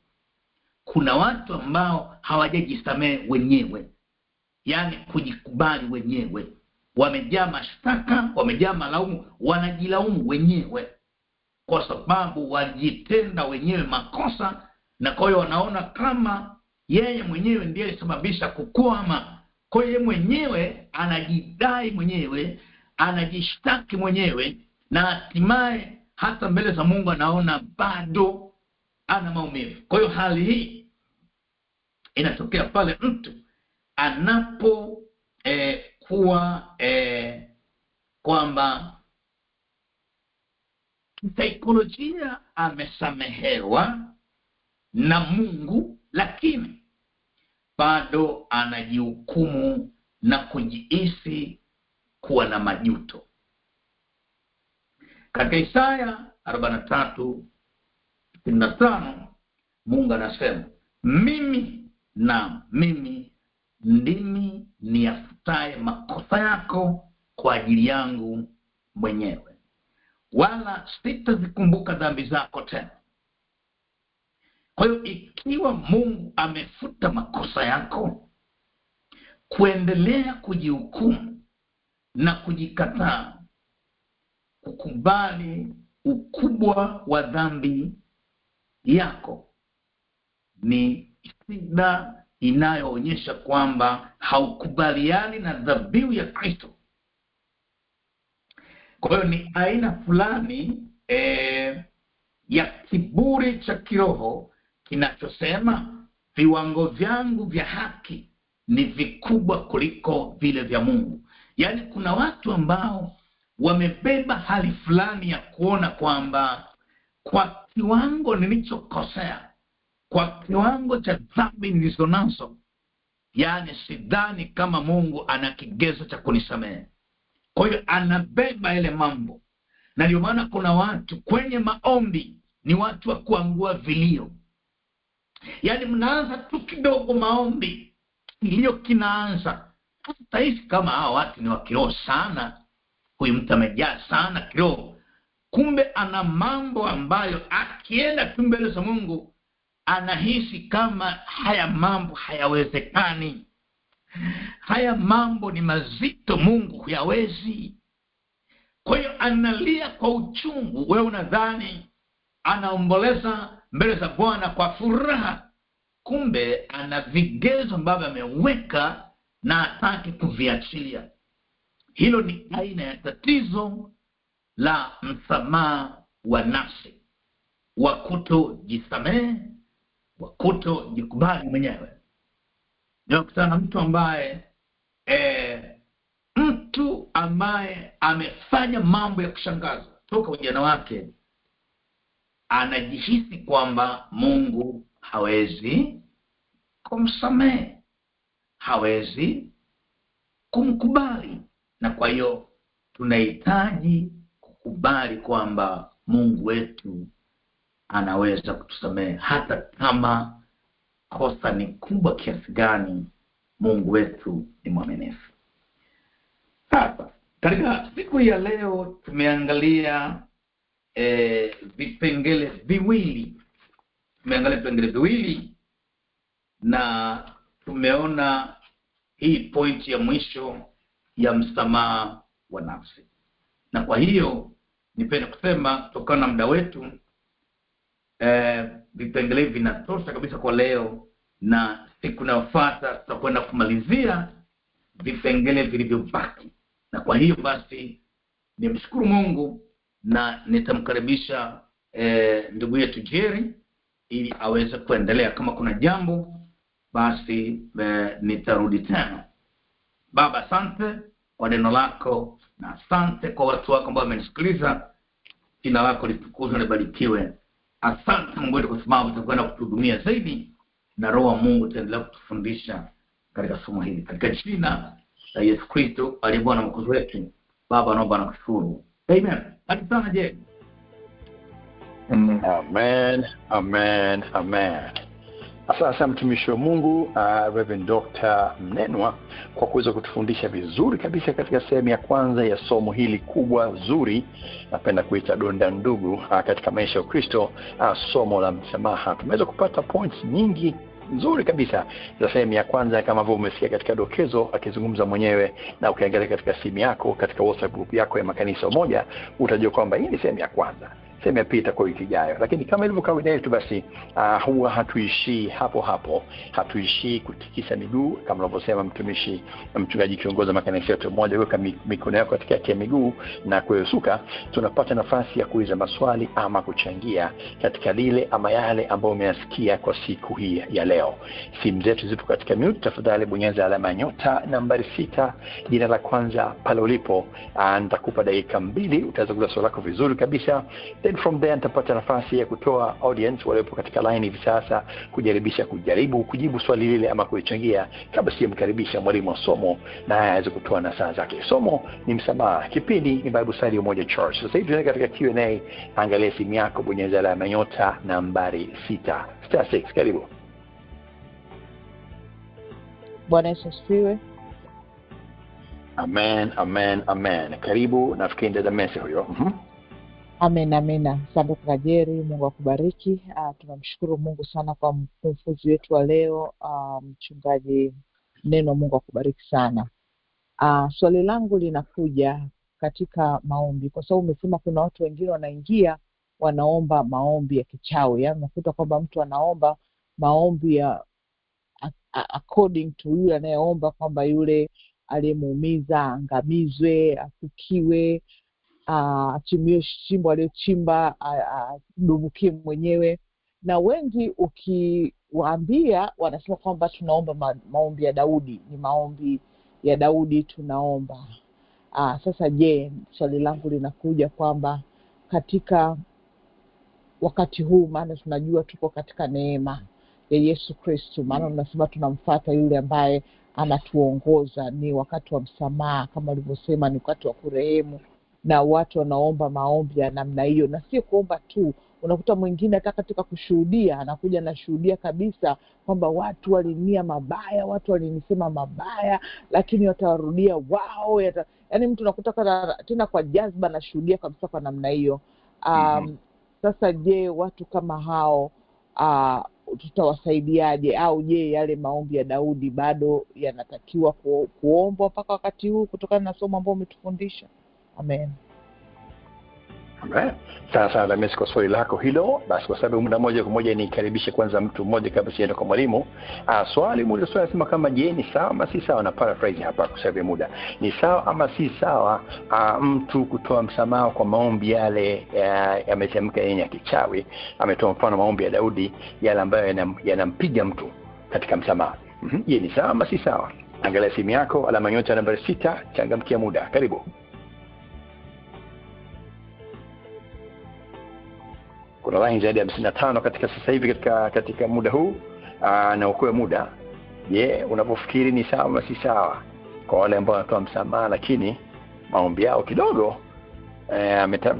Kuna watu ambao hawajajisamehe wenyewe, yani kujikubali wenyewe. Wamejaa mashtaka, wamejaa malaumu, wanajilaumu wenyewe kwa sababu walijitenda wenyewe makosa, na kwa hiyo wanaona kama yeye mwenyewe ndiye alisababisha kukwama. Kwa hiyo mwenyewe anajidai mwenyewe, anajishtaki mwenyewe, na hatimaye hata mbele za Mungu anaona bado ana maumivu. Kwa hiyo hali hii inatokea pale mtu anapo kuwa kwamba saikolojia amesamehewa na Mungu, lakini bado anajihukumu na kujihisi kuwa na majuto. Katika Isaya 43:5 Mungu anasema, mimi ndimi niyafutaye makosa yako kwa ajili yangu mwenyewe, wala sitazikumbuka dhambi zako tena. Kwa hiyo ikiwa Mungu amefuta makosa yako, kuendelea kujihukumu na kujikataa, kukubali ukubwa wa dhambi yako, ni shida inayoonyesha kwamba haukubaliani na dhabihu ya Kristo. Kwa hiyo ni aina fulani ya kiburi cha kiroho kinachosema viwango vyangu vya haki ni vikubwa kuliko vile vya Mungu. Yaani kuna watu ambao wamebeba hali fulani ya kuona kwamba kwa kiwango nilichokosea, kwa kiwango cha dhambi nilizonazo, yani sidhani kama Mungu ana kigezo cha kunisamehe. Kwa hiyo anabeba ile mambo. Na ndio maana kuna watu kwenye maombi ni watu wa kuangua vilio. Yani mnaanza tu kidogo maombi, kilio kinaanza. Tutaishi kama hao watu ni wa kiroho sana, huyu mtu amejaa sana kiroho. Kumbe ana mambo ambayo akienda tu mbele za Mungu anahisi kama haya mambo hayawezekani. Haya mambo ni mazito, Mungu huyawezi. Kwa hiyo analia kwa uchungu. Wewe unadhani anaomboleza mbele za Bwana kwa furaha, kumbe ana vigezo ambavyo ameweka na hataki kuviachilia. Hilo ni aina ya tatizo la msamaha wa nafsi, wa kutojisamehe, wa kutojikubali mwenyewe. Ninakutana na mtu ambaye amefanya mambo ya kushangaza toka ujana wake, anajihisi kwamba Mungu hawezi kumsamehe, hawezi kumkubali. Na kwa hiyo tunahitaji kukubali kwamba Mungu wetu anaweza kutusamehe hata kama kosa ni kubwa kiasi gani. Mungu wetu ni mwaminifu. Sasa katika siku ya leo tumeangalia vipengele viwili. Na tumeona hii pointi ya mwisho ya msamaha wa nafsi. Na kwa hiyo nipende kusema kutokana na muda wetu vipengele vinatosha kabisa kwa leo, na siku inayofuata tutakwenda kumalizia vipengele vilivyobaki. Na kwa hiyo basi nimshukuru Mungu na nitamkaribisha ndugu yetu Jerry ili aweze kuendelea. Kama kuna jambo basi nitarudi tena. Baba, asante kwa neno lako na asante kwa watu wako ambao wamenisikiliza. Jina lako litukuzwe na libarikiwe. Asante Mungu wetu kwa sababu tutakwenda kutuhudumia zaidi, na Roho wa Mungu ataendelea kutufundisha katika somo hili. Katika jina la Yesu Kristo aliye Bwana Mwokozi wetu, Baba naomba na kushukuru. Amen. Asante sana je. Amen, amen, amen. Asante mtumishi wa Mungu Reverend Dr. Mnenwa kwa kuweza kutufundisha vizuri kabisa katika sehemu ya kwanza ya somo hili kubwa zuri, napenda kuita donda ndugu katika maisha ya Kristo, somo la msamaha. Tumeweza kupata points nyingi nzuri kabisa za sehemu ya kwanza, kama vile umesikia katika dokezo akizungumza mwenyewe, na ukiangalia katika simu yako katika WhatsApp group yako ya makanisa moja utajua kwamba hii ni sehemu ya kwanza. Sehemu ya pili itakuwa wiki ijayo. Lakini kama ilivyo kawaida yetu basi huwa hatuishii hapo hapo. Hatuishii kutikisa miguu kama anavyosema mchungaji kiongoza makanisa yetu moja, weka mikono yako katika ya miguu na kuesuka. Tunapata nafasi ya kuuliza maswali ama kuchangia katika lile ama yale ambayo umeyasikia kwa siku hii ya leo. Simu zetu zipo katika mute. Tafadhali bonyeza alama nyota nambari 6 jina la kwanza pale ulipo. Nitakupa dakika 2 utaweza kuuliza swali lako vizuri kabisa. Then from there nitapata nafasi ya kutoa audience waliopo katika line hivi sasa kujaribu kujibu swali lile ama kuichangia, kabla sijamkaribisha mwalimu wa somo na aweze kutoa nasaha zake. Somo ni msamaha, kipindi ni Bible Study Umoja Church. Sasa hivi tunaenda katika Q&A. Angalia simu yako, bonyeza alama nyota nambari 6 *6. Karibu. Bwana Yesu asifiwe. Amen, amen, amen. Karibu, nafikiri ndio message huyo. Amen, amena. Asante kwa Jerry, Mungu akubariki. Tunamshukuru Mungu sana kwa mfunzi wetu wa leo, mchungaji Neno. Mungu akubariki sana. Swali langu linakuja katika maombi, kwa sababu umesema kuna watu wengine wanaingia wanaomba maombi ya kichawi. Yaani unakuta kwamba mtu anaomba maombi ya according to yule anayeomba kwamba yule aliyemuumiza angamizwe, afukiwe, achimie shimo aliyochimba, dumbukie mwenyewe. Na wengi ukiwaambia wanasema kwamba tunaomba maombi ya Daudi, ni maombi ya Daudi tunaomba. Sasa je, swali langu linakuja kwamba katika wakati huu, maana tunajua tuko katika neema ya Yesu Kristo, maana tunasema tunamfuata yule ambaye anatuongoza, ni wakati wa msamaha kama alivyosema, ni wakati wa kurehemu, na watu wanaomba maombi ya namna hiyo. Na sio kuomba tu, unakuta mwingine hata katika kushuhudia anakuja na shuhudia kabisa kwamba watu walinia mabaya, watu walinisema mabaya, lakini watawarudia wao. Yaani mtu unakuta tena kwa jazba na shuhudia kabisa kwa namna hiyo. Sasa je, watu kama hao tutawasaidiaje? Au je, yale maombi ya Daudi bado yanatakiwa kuombwa mpaka wakati huu kutokana na somo ambalo umetufundisha? Amen. Amen. Sasa na mimi kwa swali lako hilo, basi kwa sababu muda moja kwa moja nikaribishe kwanza mtu mmoja kabla sienda kwa mwalimu. Swali nasema kama je, ni sawa ama si sawa, na paraphrase hapa kwa sababu muda. Ni sawa ama si sawa mtu kutoa msamaha kwa maombi yale yametamka yenye kichawi? Ametoa mfano maombi ya Daudi yale ambayo yanampiga mtu katika msamaha. Je, ni sawa ama si sawa? Angalia simu yako, alama nyota nambari 6, changamkia muda. Karibu. Kuna line zaidi ya 55 katika sasa hivi katika muda huu, na ukoe muda. Je, unapofikiri ni sawa ama si sawa kwa wale ambao wanatoa msamaha lakini maombi yao kidogo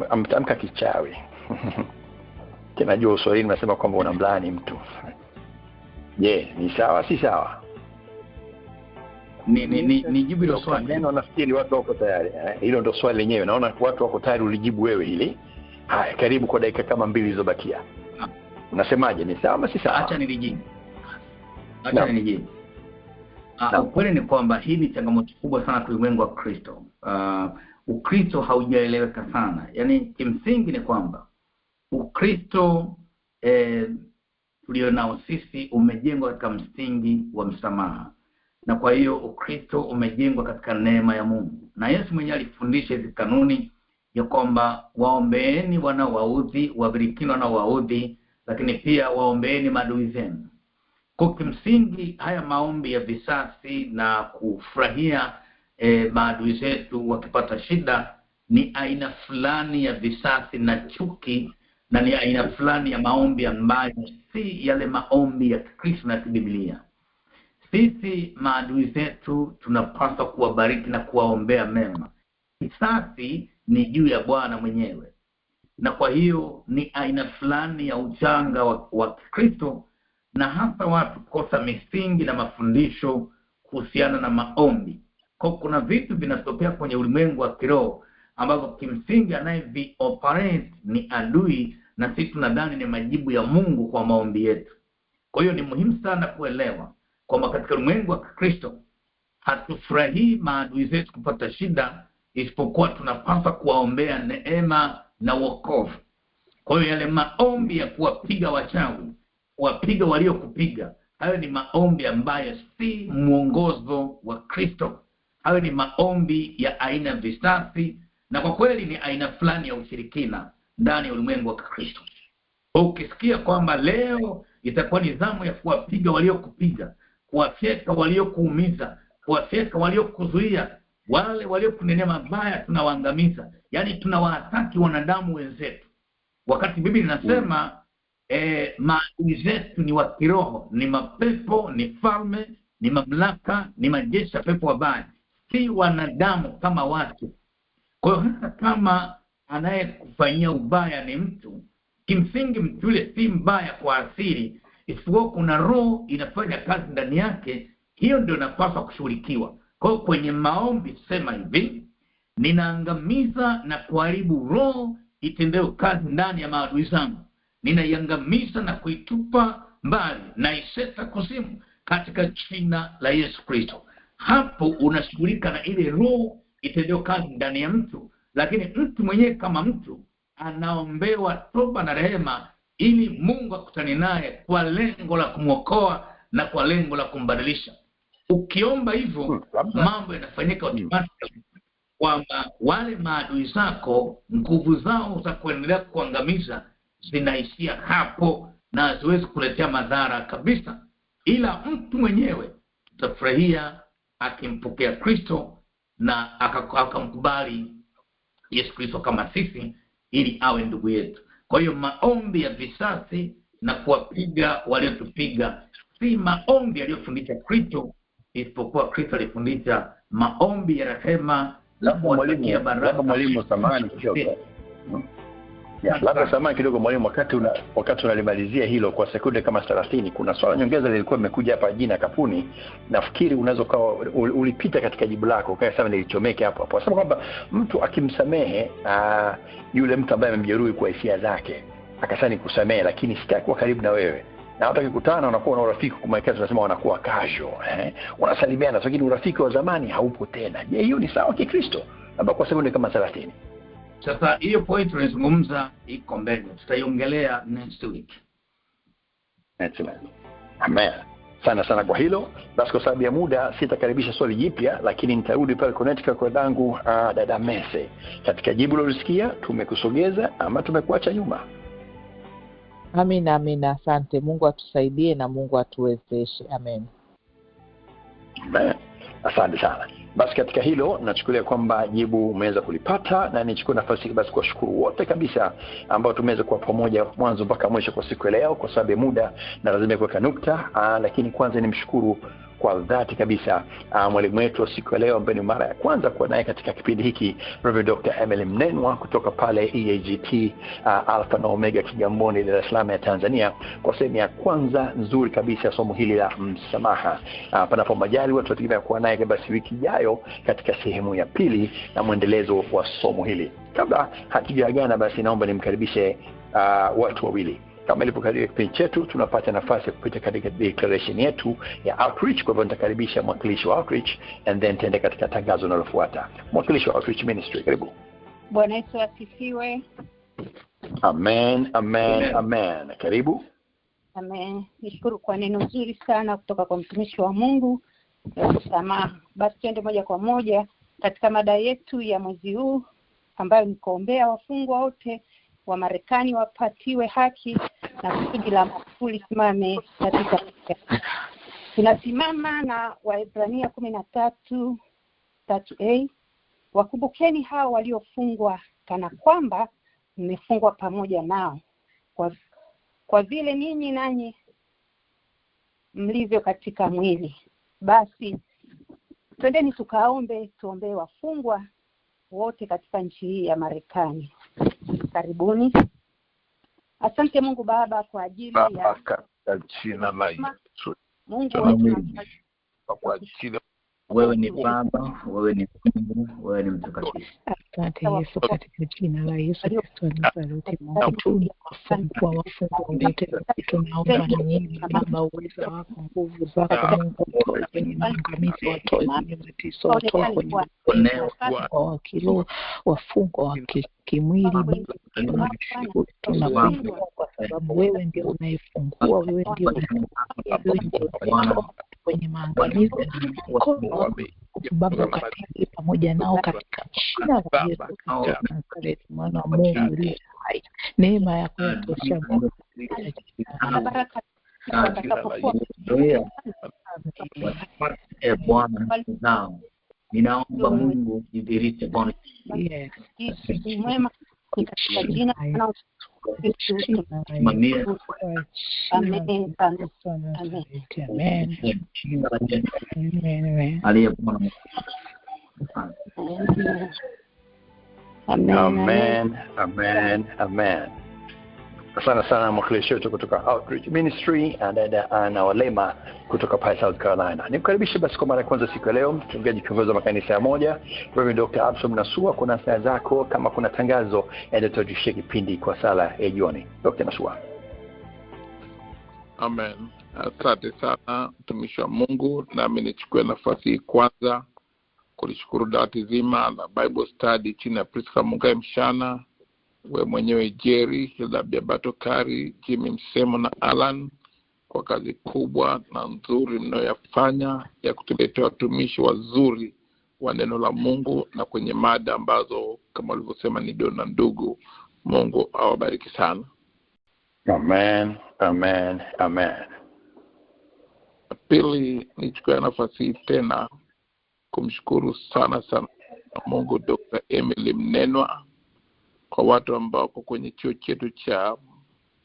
ametamka kichawi? Kinajua Uswahili unasema kwamba unamlaani mtu. Je, ni sawa si sawa? Ni jibu hilo swali. Neno nafikiri watu wako tayari. Hilo ndio swali lenyewe. Naona watu wako tayari ulijibu wewe hili. Haya, karibu kwa dakika kama 2 zilizobakia. Unasemaje, ni sawa ama si sawa? Acha nilijibu. Ukweli ni kwamba hii ni changamoto kubwa sana kwa ulimwengu wa Kristo. Ukristo haujaeleweka sana. Yaani kimsingi ni kwamba Ukristo tulionao sisi umejengwa katika msingi wa msamaha. Na kwa hiyo Ukristo umejengwa katika neema ya Mungu. Na Yesu mwenyewe alifundisha hizi kanuni ya kwamba waombeeni wanaowaudhi, wabarikieni wanaowaudhi, lakini pia waombeeni maadui zenu. Kwa kimsingi haya maombi ya visasi na kufurahia maadui zetu wakipata shida ni aina fulani ya visasi na chuki, na ni aina fulani ya maombi ambayo si yale maombi ya Kristo na Biblia. Sisi maadui zetu tunapaswa kuwabariki na kuwaombea mema. Kisasi ni juu ya Bwana mwenyewe. Na kwa hiyo ni aina fulani ya ujanga wa Kristo, na hasa watu kosa misingi na mafundisho kuhusiana na maombi. Kwa kuna vitu vinatokea kwenye ulimwengu wa kiroho ambavyo kimsingi anayevi-operate ni adui, na sisi tunadhani ni majibu ya Mungu kwa maombi yetu. Kwa hiyo ni muhimu sana kuelewa kwamba katika ulimwengu wa Kristo hatufurahii maadui zetu kupata shida, isipokuwa tunapaswa kuwaombea neema na wokovu. Kwa hiyo yale maombi ya kuwapiga wachawi, kuwapiga waliokupiga, hayo ni maombi ambayo si mwongozo wa Kristo. Hayo ni maombi ya aina visasi, na kwa kweli ni aina fulani ya ushirikina ndani ya ulimwengu wa Kristo. Ukisikia kwamba leo itakuwa ni zamu ya kuwapiga waliokupiga, kuwafyeka waliokuumiza, kuwafyeka waliokuzuia, wale waliokunenea mabaya tunawaangamiza, yani tunawataki wanadamu wenzetu, wakati Biblia inasema maadui zetu ni wa kiroho, ni mapepo, ni falme, ni mamlaka, ni majeshi ya pepo wabaya, si wanadamu kama watu. Kwa hiyo hata kama anayekufanyia ubaya ni mtu, kimsingi mtu yule si mbaya kwa asili, isipokuwa kuna roho inafanya kazi ndani yake. Hiyo ndio inapaswa kushughulikiwa. Kwa hiyo kwenye maombi sema hivi: ninaangamiza na kuharibu roho itendayo kazi ndani ya maadui zangu. Ninaiangamiza na kuitupa mbali, na iseta kuzimu katika jina la Yesu Kristo. Hapo unashughulika na ile roho itendayo kazi ndani ya mtu, lakini mtu mwenyewe kama mtu anaombewa toba na rehema ili Mungu akutane naye kwa lengo la kumwokoa na kwa lengo la kumbadilisha. Ukiomba hivyo mambo yanafanyika automatically, kwamba wale maadui zako nguvu zao za kuendelea kuangamiza zinaishia hapo na haziwezi kuletea madhara kabisa. Ila mtu mwenyewe tutafurahia akimpokea Kristo na akamkubali Yesu Kristo kama sisi ili awe ndugu yetu. Kwa hiyo maombi ya visasi na kuwapiga waliotupiga si maombi yaliyofundisha Kristo, isipokuwa Kristo alifundisha maombi ya rehema na kuwatakia baraka. Mwalimu samahani kidogo. Labda samahani kidogo mwalimu, wakati unalimalizia hilo kwa sekunde kama 30, kuna swala nyongeza lilikuwa limekuja hapa jina kapuni. Nafikiri unaweza kwa ulipita katika jibu lako kaya sasa nilichomeke hapo hapo. Sema kwamba mtu akimsamehe yule mtu ambaye amemjeruhi kwa hisia zake, akasani kusamehe, lakini sitaki kuwa karibu na wewe, na hata kikutana unakuwa na urafiki, kwa maana tunasema wanakuwa casual, unasalimiana, lakini urafiki wa zamani haupo tena. Je, hiyo ni sawa Kikristo? Labda kwa sekunde kama 30. Sasa hiyo point tunazungumza iko mbele, tutaiongelea next week. Excellent. Amen. Sana kwa hilo. Basi kwa sababu ya muda sitakaribisha swali jipya, lakini nitarudi pale Connecticut kwa dangu dada Mese. Katika jibu lolisikia tumekusogeza ama tumekuacha nyuma? Amina. Asante. Mungu atusaidie na Mungu atuwezeshe. Amen. Amen. Asante sana. Basi katika hilo nachukulia kwamba jibu umeweza kulipata, na nichukue nafasi basi kuwashukuru wote kabisa ambao tumeweza kuwa pamoja mwanzo mpaka mwisho kwa siku ya leo. Kwa sababu ya muda na lazima kuweka nukta, lakini kwanza nimshukuru kwa dhati kabisa mwalimu wetu wa siku ya leo ambaye ni mara ya kwanza kuwa naye katika kipindi hiki, Reverend Dr. Emily Mnenwa kutoka pale EAGT Alpha na Omega Kigamboni, Dar es Salaam ya Tanzania, kwa sehemu ya kwanza nzuri kabisa somo hili la msamaha. Panapo majaliwa tutategemea kuwa naye basi wiki ijayo katika sehemu ya pili na mwendelezo wa somo hili. Kabla hatujaagana basi naomba nimkaribishe watu wawili. Kama ilivyo katika kipindi chetu, tunapata nafasi ya kupita katika declaration yetu ya outreach. Kwa hivyo nitakaribisha mwakilishi wa outreach and then tuende katika tangazo linalofuata. Mwakilishi wa outreach ministry, karibu. Bwana Yesu asifiwe. Amen, amen, amen. Karibu. Amen. Nishukuru kwa neno zuri sana kutoka kwa mtumishi wa Mungu. Basi tuende moja kwa moja katika mada yetu ya mwezi huu, ambayo ni kuombea wafungwa wote wa Marekani wapatiwe haki na kusudi la Mungu lisimame katika. Tunasimama na Waebrania 13:3a. Wakumbukeni hao waliofungwa kana kwamba mmefungwa pamoja nao, kwa vile ninyi nanyi mlivyo katika mwili. Basi twendeni tuombee wafungwa wote katika nchi hii ya Marekani. Karibuni. Asante Mungu Baba kwa ajili ya jina la Yesu. Mungu kwa ajili wewe ni Baba, wewe ni Mungu, wewe ni mtakatifu. Asante Yesu, katika jina la Yesu Kristo wa Nazareti, Mungu tunawafungua wafungwa wote, tunaomba nyinyi Baba, uwezo wako, nguvu zako Mungu, kwenye maangamizi, watoe kwenye mateso, watoe kwenye wa kiroho, wafungwa wa kimwili. Tunapenda kwa sababu wewe ndio unayefungua, wewe ndio kwenye maangamizi Baba, katika pamoja nao katika jina la Yesu Kristo mwana wa Mungu aliye hai. Neema yako yatosha Mungu. Bwana nao ninaomba Mungu jidhihirishe Bwana. Yes. Mwema katika jina la Mamia. Amen. Amen. Aliye Bwana. Amen, amen, amen. Asante sana mwakilishi wetu kutoka Outreach Ministry na Walema kutoka pale South Carolina. Nikukaribisha basi kwa mara ya kwanza siku ya leo, mchungaji kiongozi wa makanisa ya moja, Reverend Dr. Absalom Nasua. Kuna saa zako, kama kuna tangazo, ndio tutashiriki kipindi kwa sala ya jioni. Dr. Nasua. Amen. Asante sana mtumishi wa Mungu, nami nichukue nafasi hii kwanza kulishukuru dawati zima la Bible Study chini ya Priska Mungai Mshana, we mwenyewe Jerry, Hilda Biabatokari, Jimmy Msemo na Alan kwa kazi kubwa na nzuri mnayoyafanya ya kutuletea watumishi wazuri wa neno la Mungu na kwenye mada ambazo kama walivyosema ni dona ndugu. Mungu awabariki sana. Amen, amen, amen. Pili, nichukue nafasi hii tena kumshukuru sana Mungu Dr. Emily Mnenwa kwa watu ambao kwa kwenye chuo chetu cha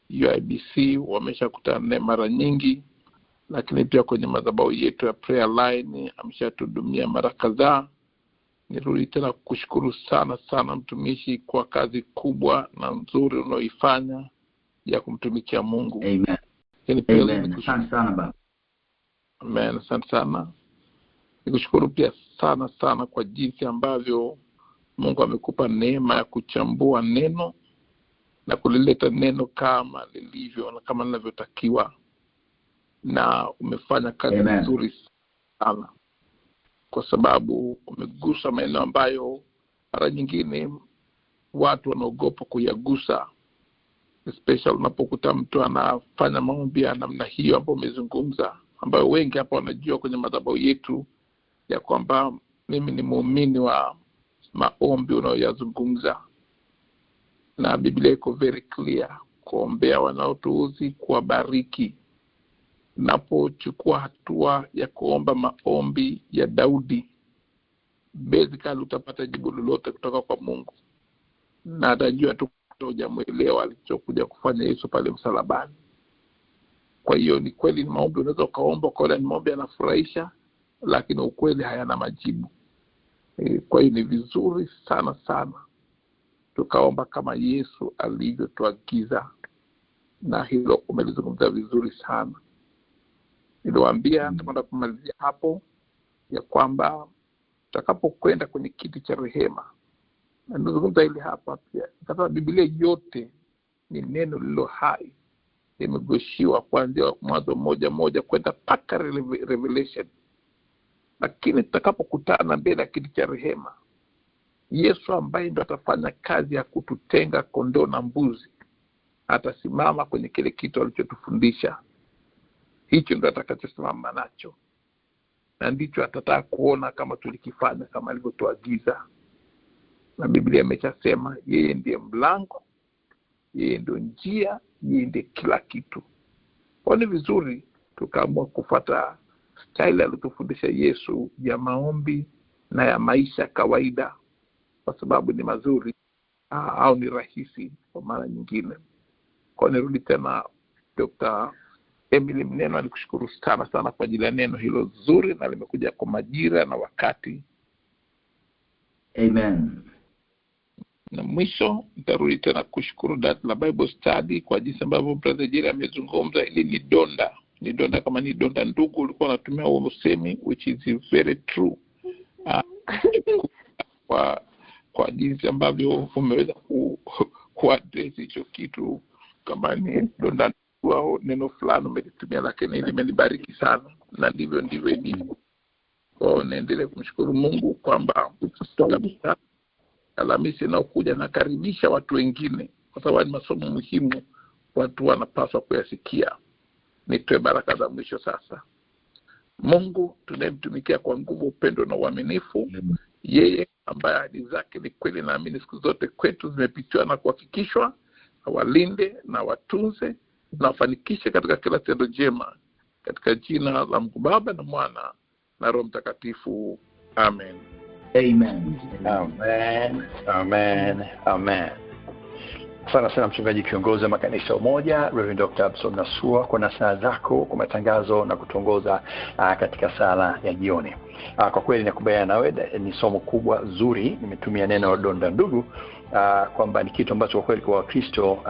UIBC wameshakutana naye mara nyingi, lakini pia kwenye madhabahu yetu ya prayer line ameshatudumia mara kadhaa. Nirudi tena kukushukuru sana mtumishi kwa kazi kubwa na nzuri unaoifanya ya kumtumikia Mungu. Amen. Amen. Asante sana Baba. Amen. Asante sana. Nikushukuru pia sana kwa jinsi ambavyo Mungu amekupa neema ya kuchambua neno na kulileta neno kama lilivyo na kama linavyotakiwa, na umefanya kazi nzuri sana, kwa sababu umegusa maeneo ambayo mara nyingine watu wanaogopa kuyagusa, especially unapokuta mtu anafanya maombi ya namna hiyo ambayo umezungumza, ambayo wengi hapa wanajua kwenye madhabahu yetu ya kwamba mimi ni muumini wa maombi unayoyazungumza, na Biblia iko very clear kuombea wanaotuuzi, kuwabariki. Napochukua hatua ya kuomba maombi ya Daudi, basically utapata jibu lolote kutoka kwa Mungu, na atajua tu hujamuelewa alichokuja kufanya Yesu pale msalabani. Kwa hiyo ni kweli ni maombi unaweza kaomba kwa ni maombi yanafurahisha, lakini ukweli hayana majibu. Kwa hiyo ni vizuri sana tukaomba kama Yesu alivyotuagiza, na hilo umelizungumza vizuri sana. Niliwaambia tunaenda kumalizia hapo ya kwamba tutakapokwenda kwenye kiti cha rehema, na nilizungumza ile hapa pia, kwa Biblia yote ni neno lilo hai imegoshiwa kuanzia Mwanzo 1:1 kwenda mpaka Revelation. Lakini tutakapokutana mbele ya kiti cha rehema, Yesu ambaye ndo atafanya kazi ya kututenga kondoo na mbuzi atasimama kwenye kile kitu alichotufundisha. Hicho ndo atakachosimama nacho, na ndicho atataka kuona kama tulikifanya kama alivyotuagiza. Na Biblia imeshasema yeye ndiye mlango, yeye ndio njia, yeye ndiye kila kitu. Kwa ni vizuri tukaamua kufuata style aliyotufundisha Yesu ya maombi na ya maisha kawaida, kwa sababu ni mazuri au ni rahisi kwa mara nyingine. Kwa nirudi tena Dr. Emily Mneno, nikushukuru sana kwa ajili ya neno hilo zuri na limekuja kwa majira na wakati. Amen. Na mwisho nitarudi tena kushukuru dada la Bible Study kwa jinsi ambavyo Brother Jerry amezungumza. Ili ni donda kama ni donda ndugu, ulikuwa unatumia huo usemi, which is very true. Kwa jinsi ambavyo umeweza kuaddress hicho kitu kama ni donda au neno fulani umelitumia, lakini limenibariki sana, na ndivyo ilivyo. Kwa naendelea kumshukuru Mungu kwamba Alhamisi inayokuja nakaribisha watu wengine, kwa sababu ni masomo muhimu watu wanapaswa kuyasikia. Nitoe baraka za mwisho sasa. Mungu tunayemtumikia kwa nguvu, upendo na uaminifu, yeye ambaye ahadi zake ni kweli na amini siku zote kwetu zimepitiwa na kuhakikishwa, awalinde na watunze na wafanikishe katika kila tendo jema, katika jina la Mungu Baba na Mwana na Roho Mtakatifu. Amen. Amen. Amen. Amen. Amen. Sana mchungaji kiongozi wa makanisa Umoja, Reverend Dr. Absalom Nasua, kwa nasaha zako, kwa matangazo na kutongoza katika sala ya jioni. Kwa kweli nakubaliana nawe, ni somo kubwa zuri. Nimetumia neno donda ndugu, kwamba ni kitu ambacho kwa kweli kwa Wakristo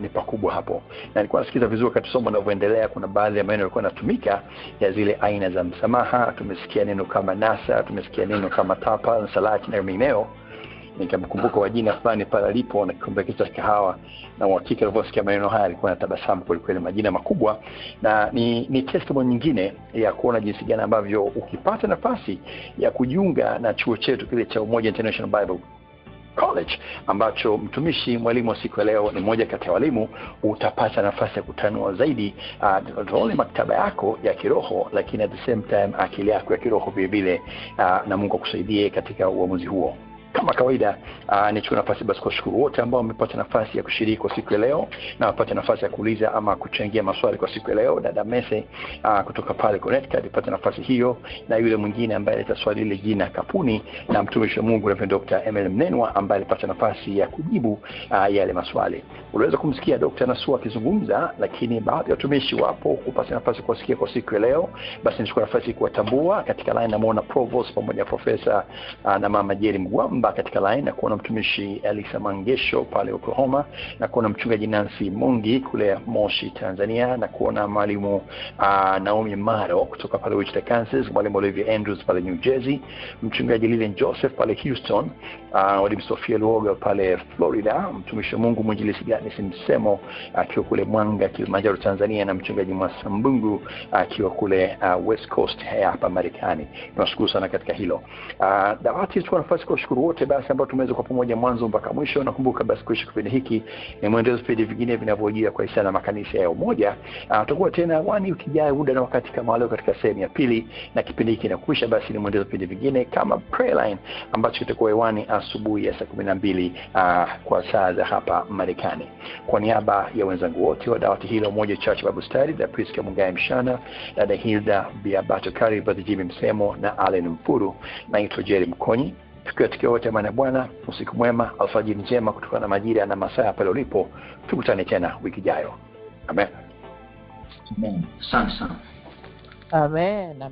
ni pakubwa hapo. Na nilikuwa nasikiza vizuri wakati somo linavyoendelea, kuna baadhi ya maneno yalikuwa yanatumika ya zile aina za msamaha. Tumesikia neno kama nasa, tumesikia neno kama tapa, salati na mengineo. Nikamkumbuka wa jina fulani pale alipo na kikombe cha kahawa, na uhakika aliposikia maneno haya alikuwa anatabasamu kweli, majina makubwa. Na ni testimony nyingine ya kuona jinsi gani ambavyo ukipata nafasi ya kujiunga na chuo chetu kile cha Umoja International Bible College, ambacho mtumishi mwalimu wa siku ya leo ni mmoja kati ya walimu, utapata nafasi ya kutanua zaidi not maktaba yako ya kiroho, lakini at the same time akili yako ya kiroho vile na Mungu akusaidie katika uamuzi huo. Kama kawaida, nichukue nafasi basi kushukuru wote ambao wamepata nafasi ya kushiriki kwa siku ya leo na wapata nafasi ya kuuliza ama kuchangia maswali kwa siku ya leo. Dada Mese kutoka pale Connecticut alipata nafasi hiyo, na yule mwingine ambaye aleta swali ile jina Kapuni, na mtumishi wa Mungu Reverend Dr. Emily Mnenwa ambaye alipata nafasi ya kujibu yale maswali. Uliweza kumsikia Dr. Nasua akizungumza, lakini baadhi ya watumishi wapo kupata nafasi kusikia kwa siku ya leo. Basi nichukue nafasi kuwatambua katika line. Namuona Provost pamoja na Profesa na Mama Jerry Mgwamba katika line, na kuona mtumishi Elisa Mangesho pale Oklahoma, na kuona mchungaji Nancy Mungi kule Moshi Tanzania, na kuona mwalimu Naomi Maro kutoka pale Wichita Kansas, mwalimu Olivia Andrews pale New Jersey, mchungaji Lilian Joseph pale Houston, mwalimu Sofia Luoga pale Florida, mtumishi wa Mungu mwinjilisti Gladys Msemo akiwa kule Mwanga Kilimanjaro Tanzania, na mchungaji Mwasambungu akiwa kule West Coast hapa Marekani. Tunashukuru sana katika hilo. Dawati tu nafasi kushukuru wote basi ambao tumeweza kwa pamoja mwanzo mpaka mwisho. Nakumbuka basi kuishi kipindi hiki ni mwendelezo vipindi vingine vinavyojia kwa hisani makanisa ya Umoja. Tutakuwa tena wani ukijaa muda na wakati kama leo katika sehemu ya pili, na kipindi hiki kinakwisha. Basi ni mwendelezo vipindi vingine kama Prayer Line ambacho kitakuwa hewani asubuhi ya saa 12 kwa saa za hapa Marekani. Kwa niaba ya wenzangu wote wa dawati hilo Umoja Church Bible Study, da Priska Mungai Mshana, da Hilda Biabato Kari, Brother Jimmy Msemo na Allen Mfuru, naitwa Jerry Mkonyi. Tukiwa wote maana Bwana, usiku mwema, alfajiri njema kutokana na majira na masaa pale ulipo. Tukutane tena wiki ijayo. Amen. Amen. Sana. Amen.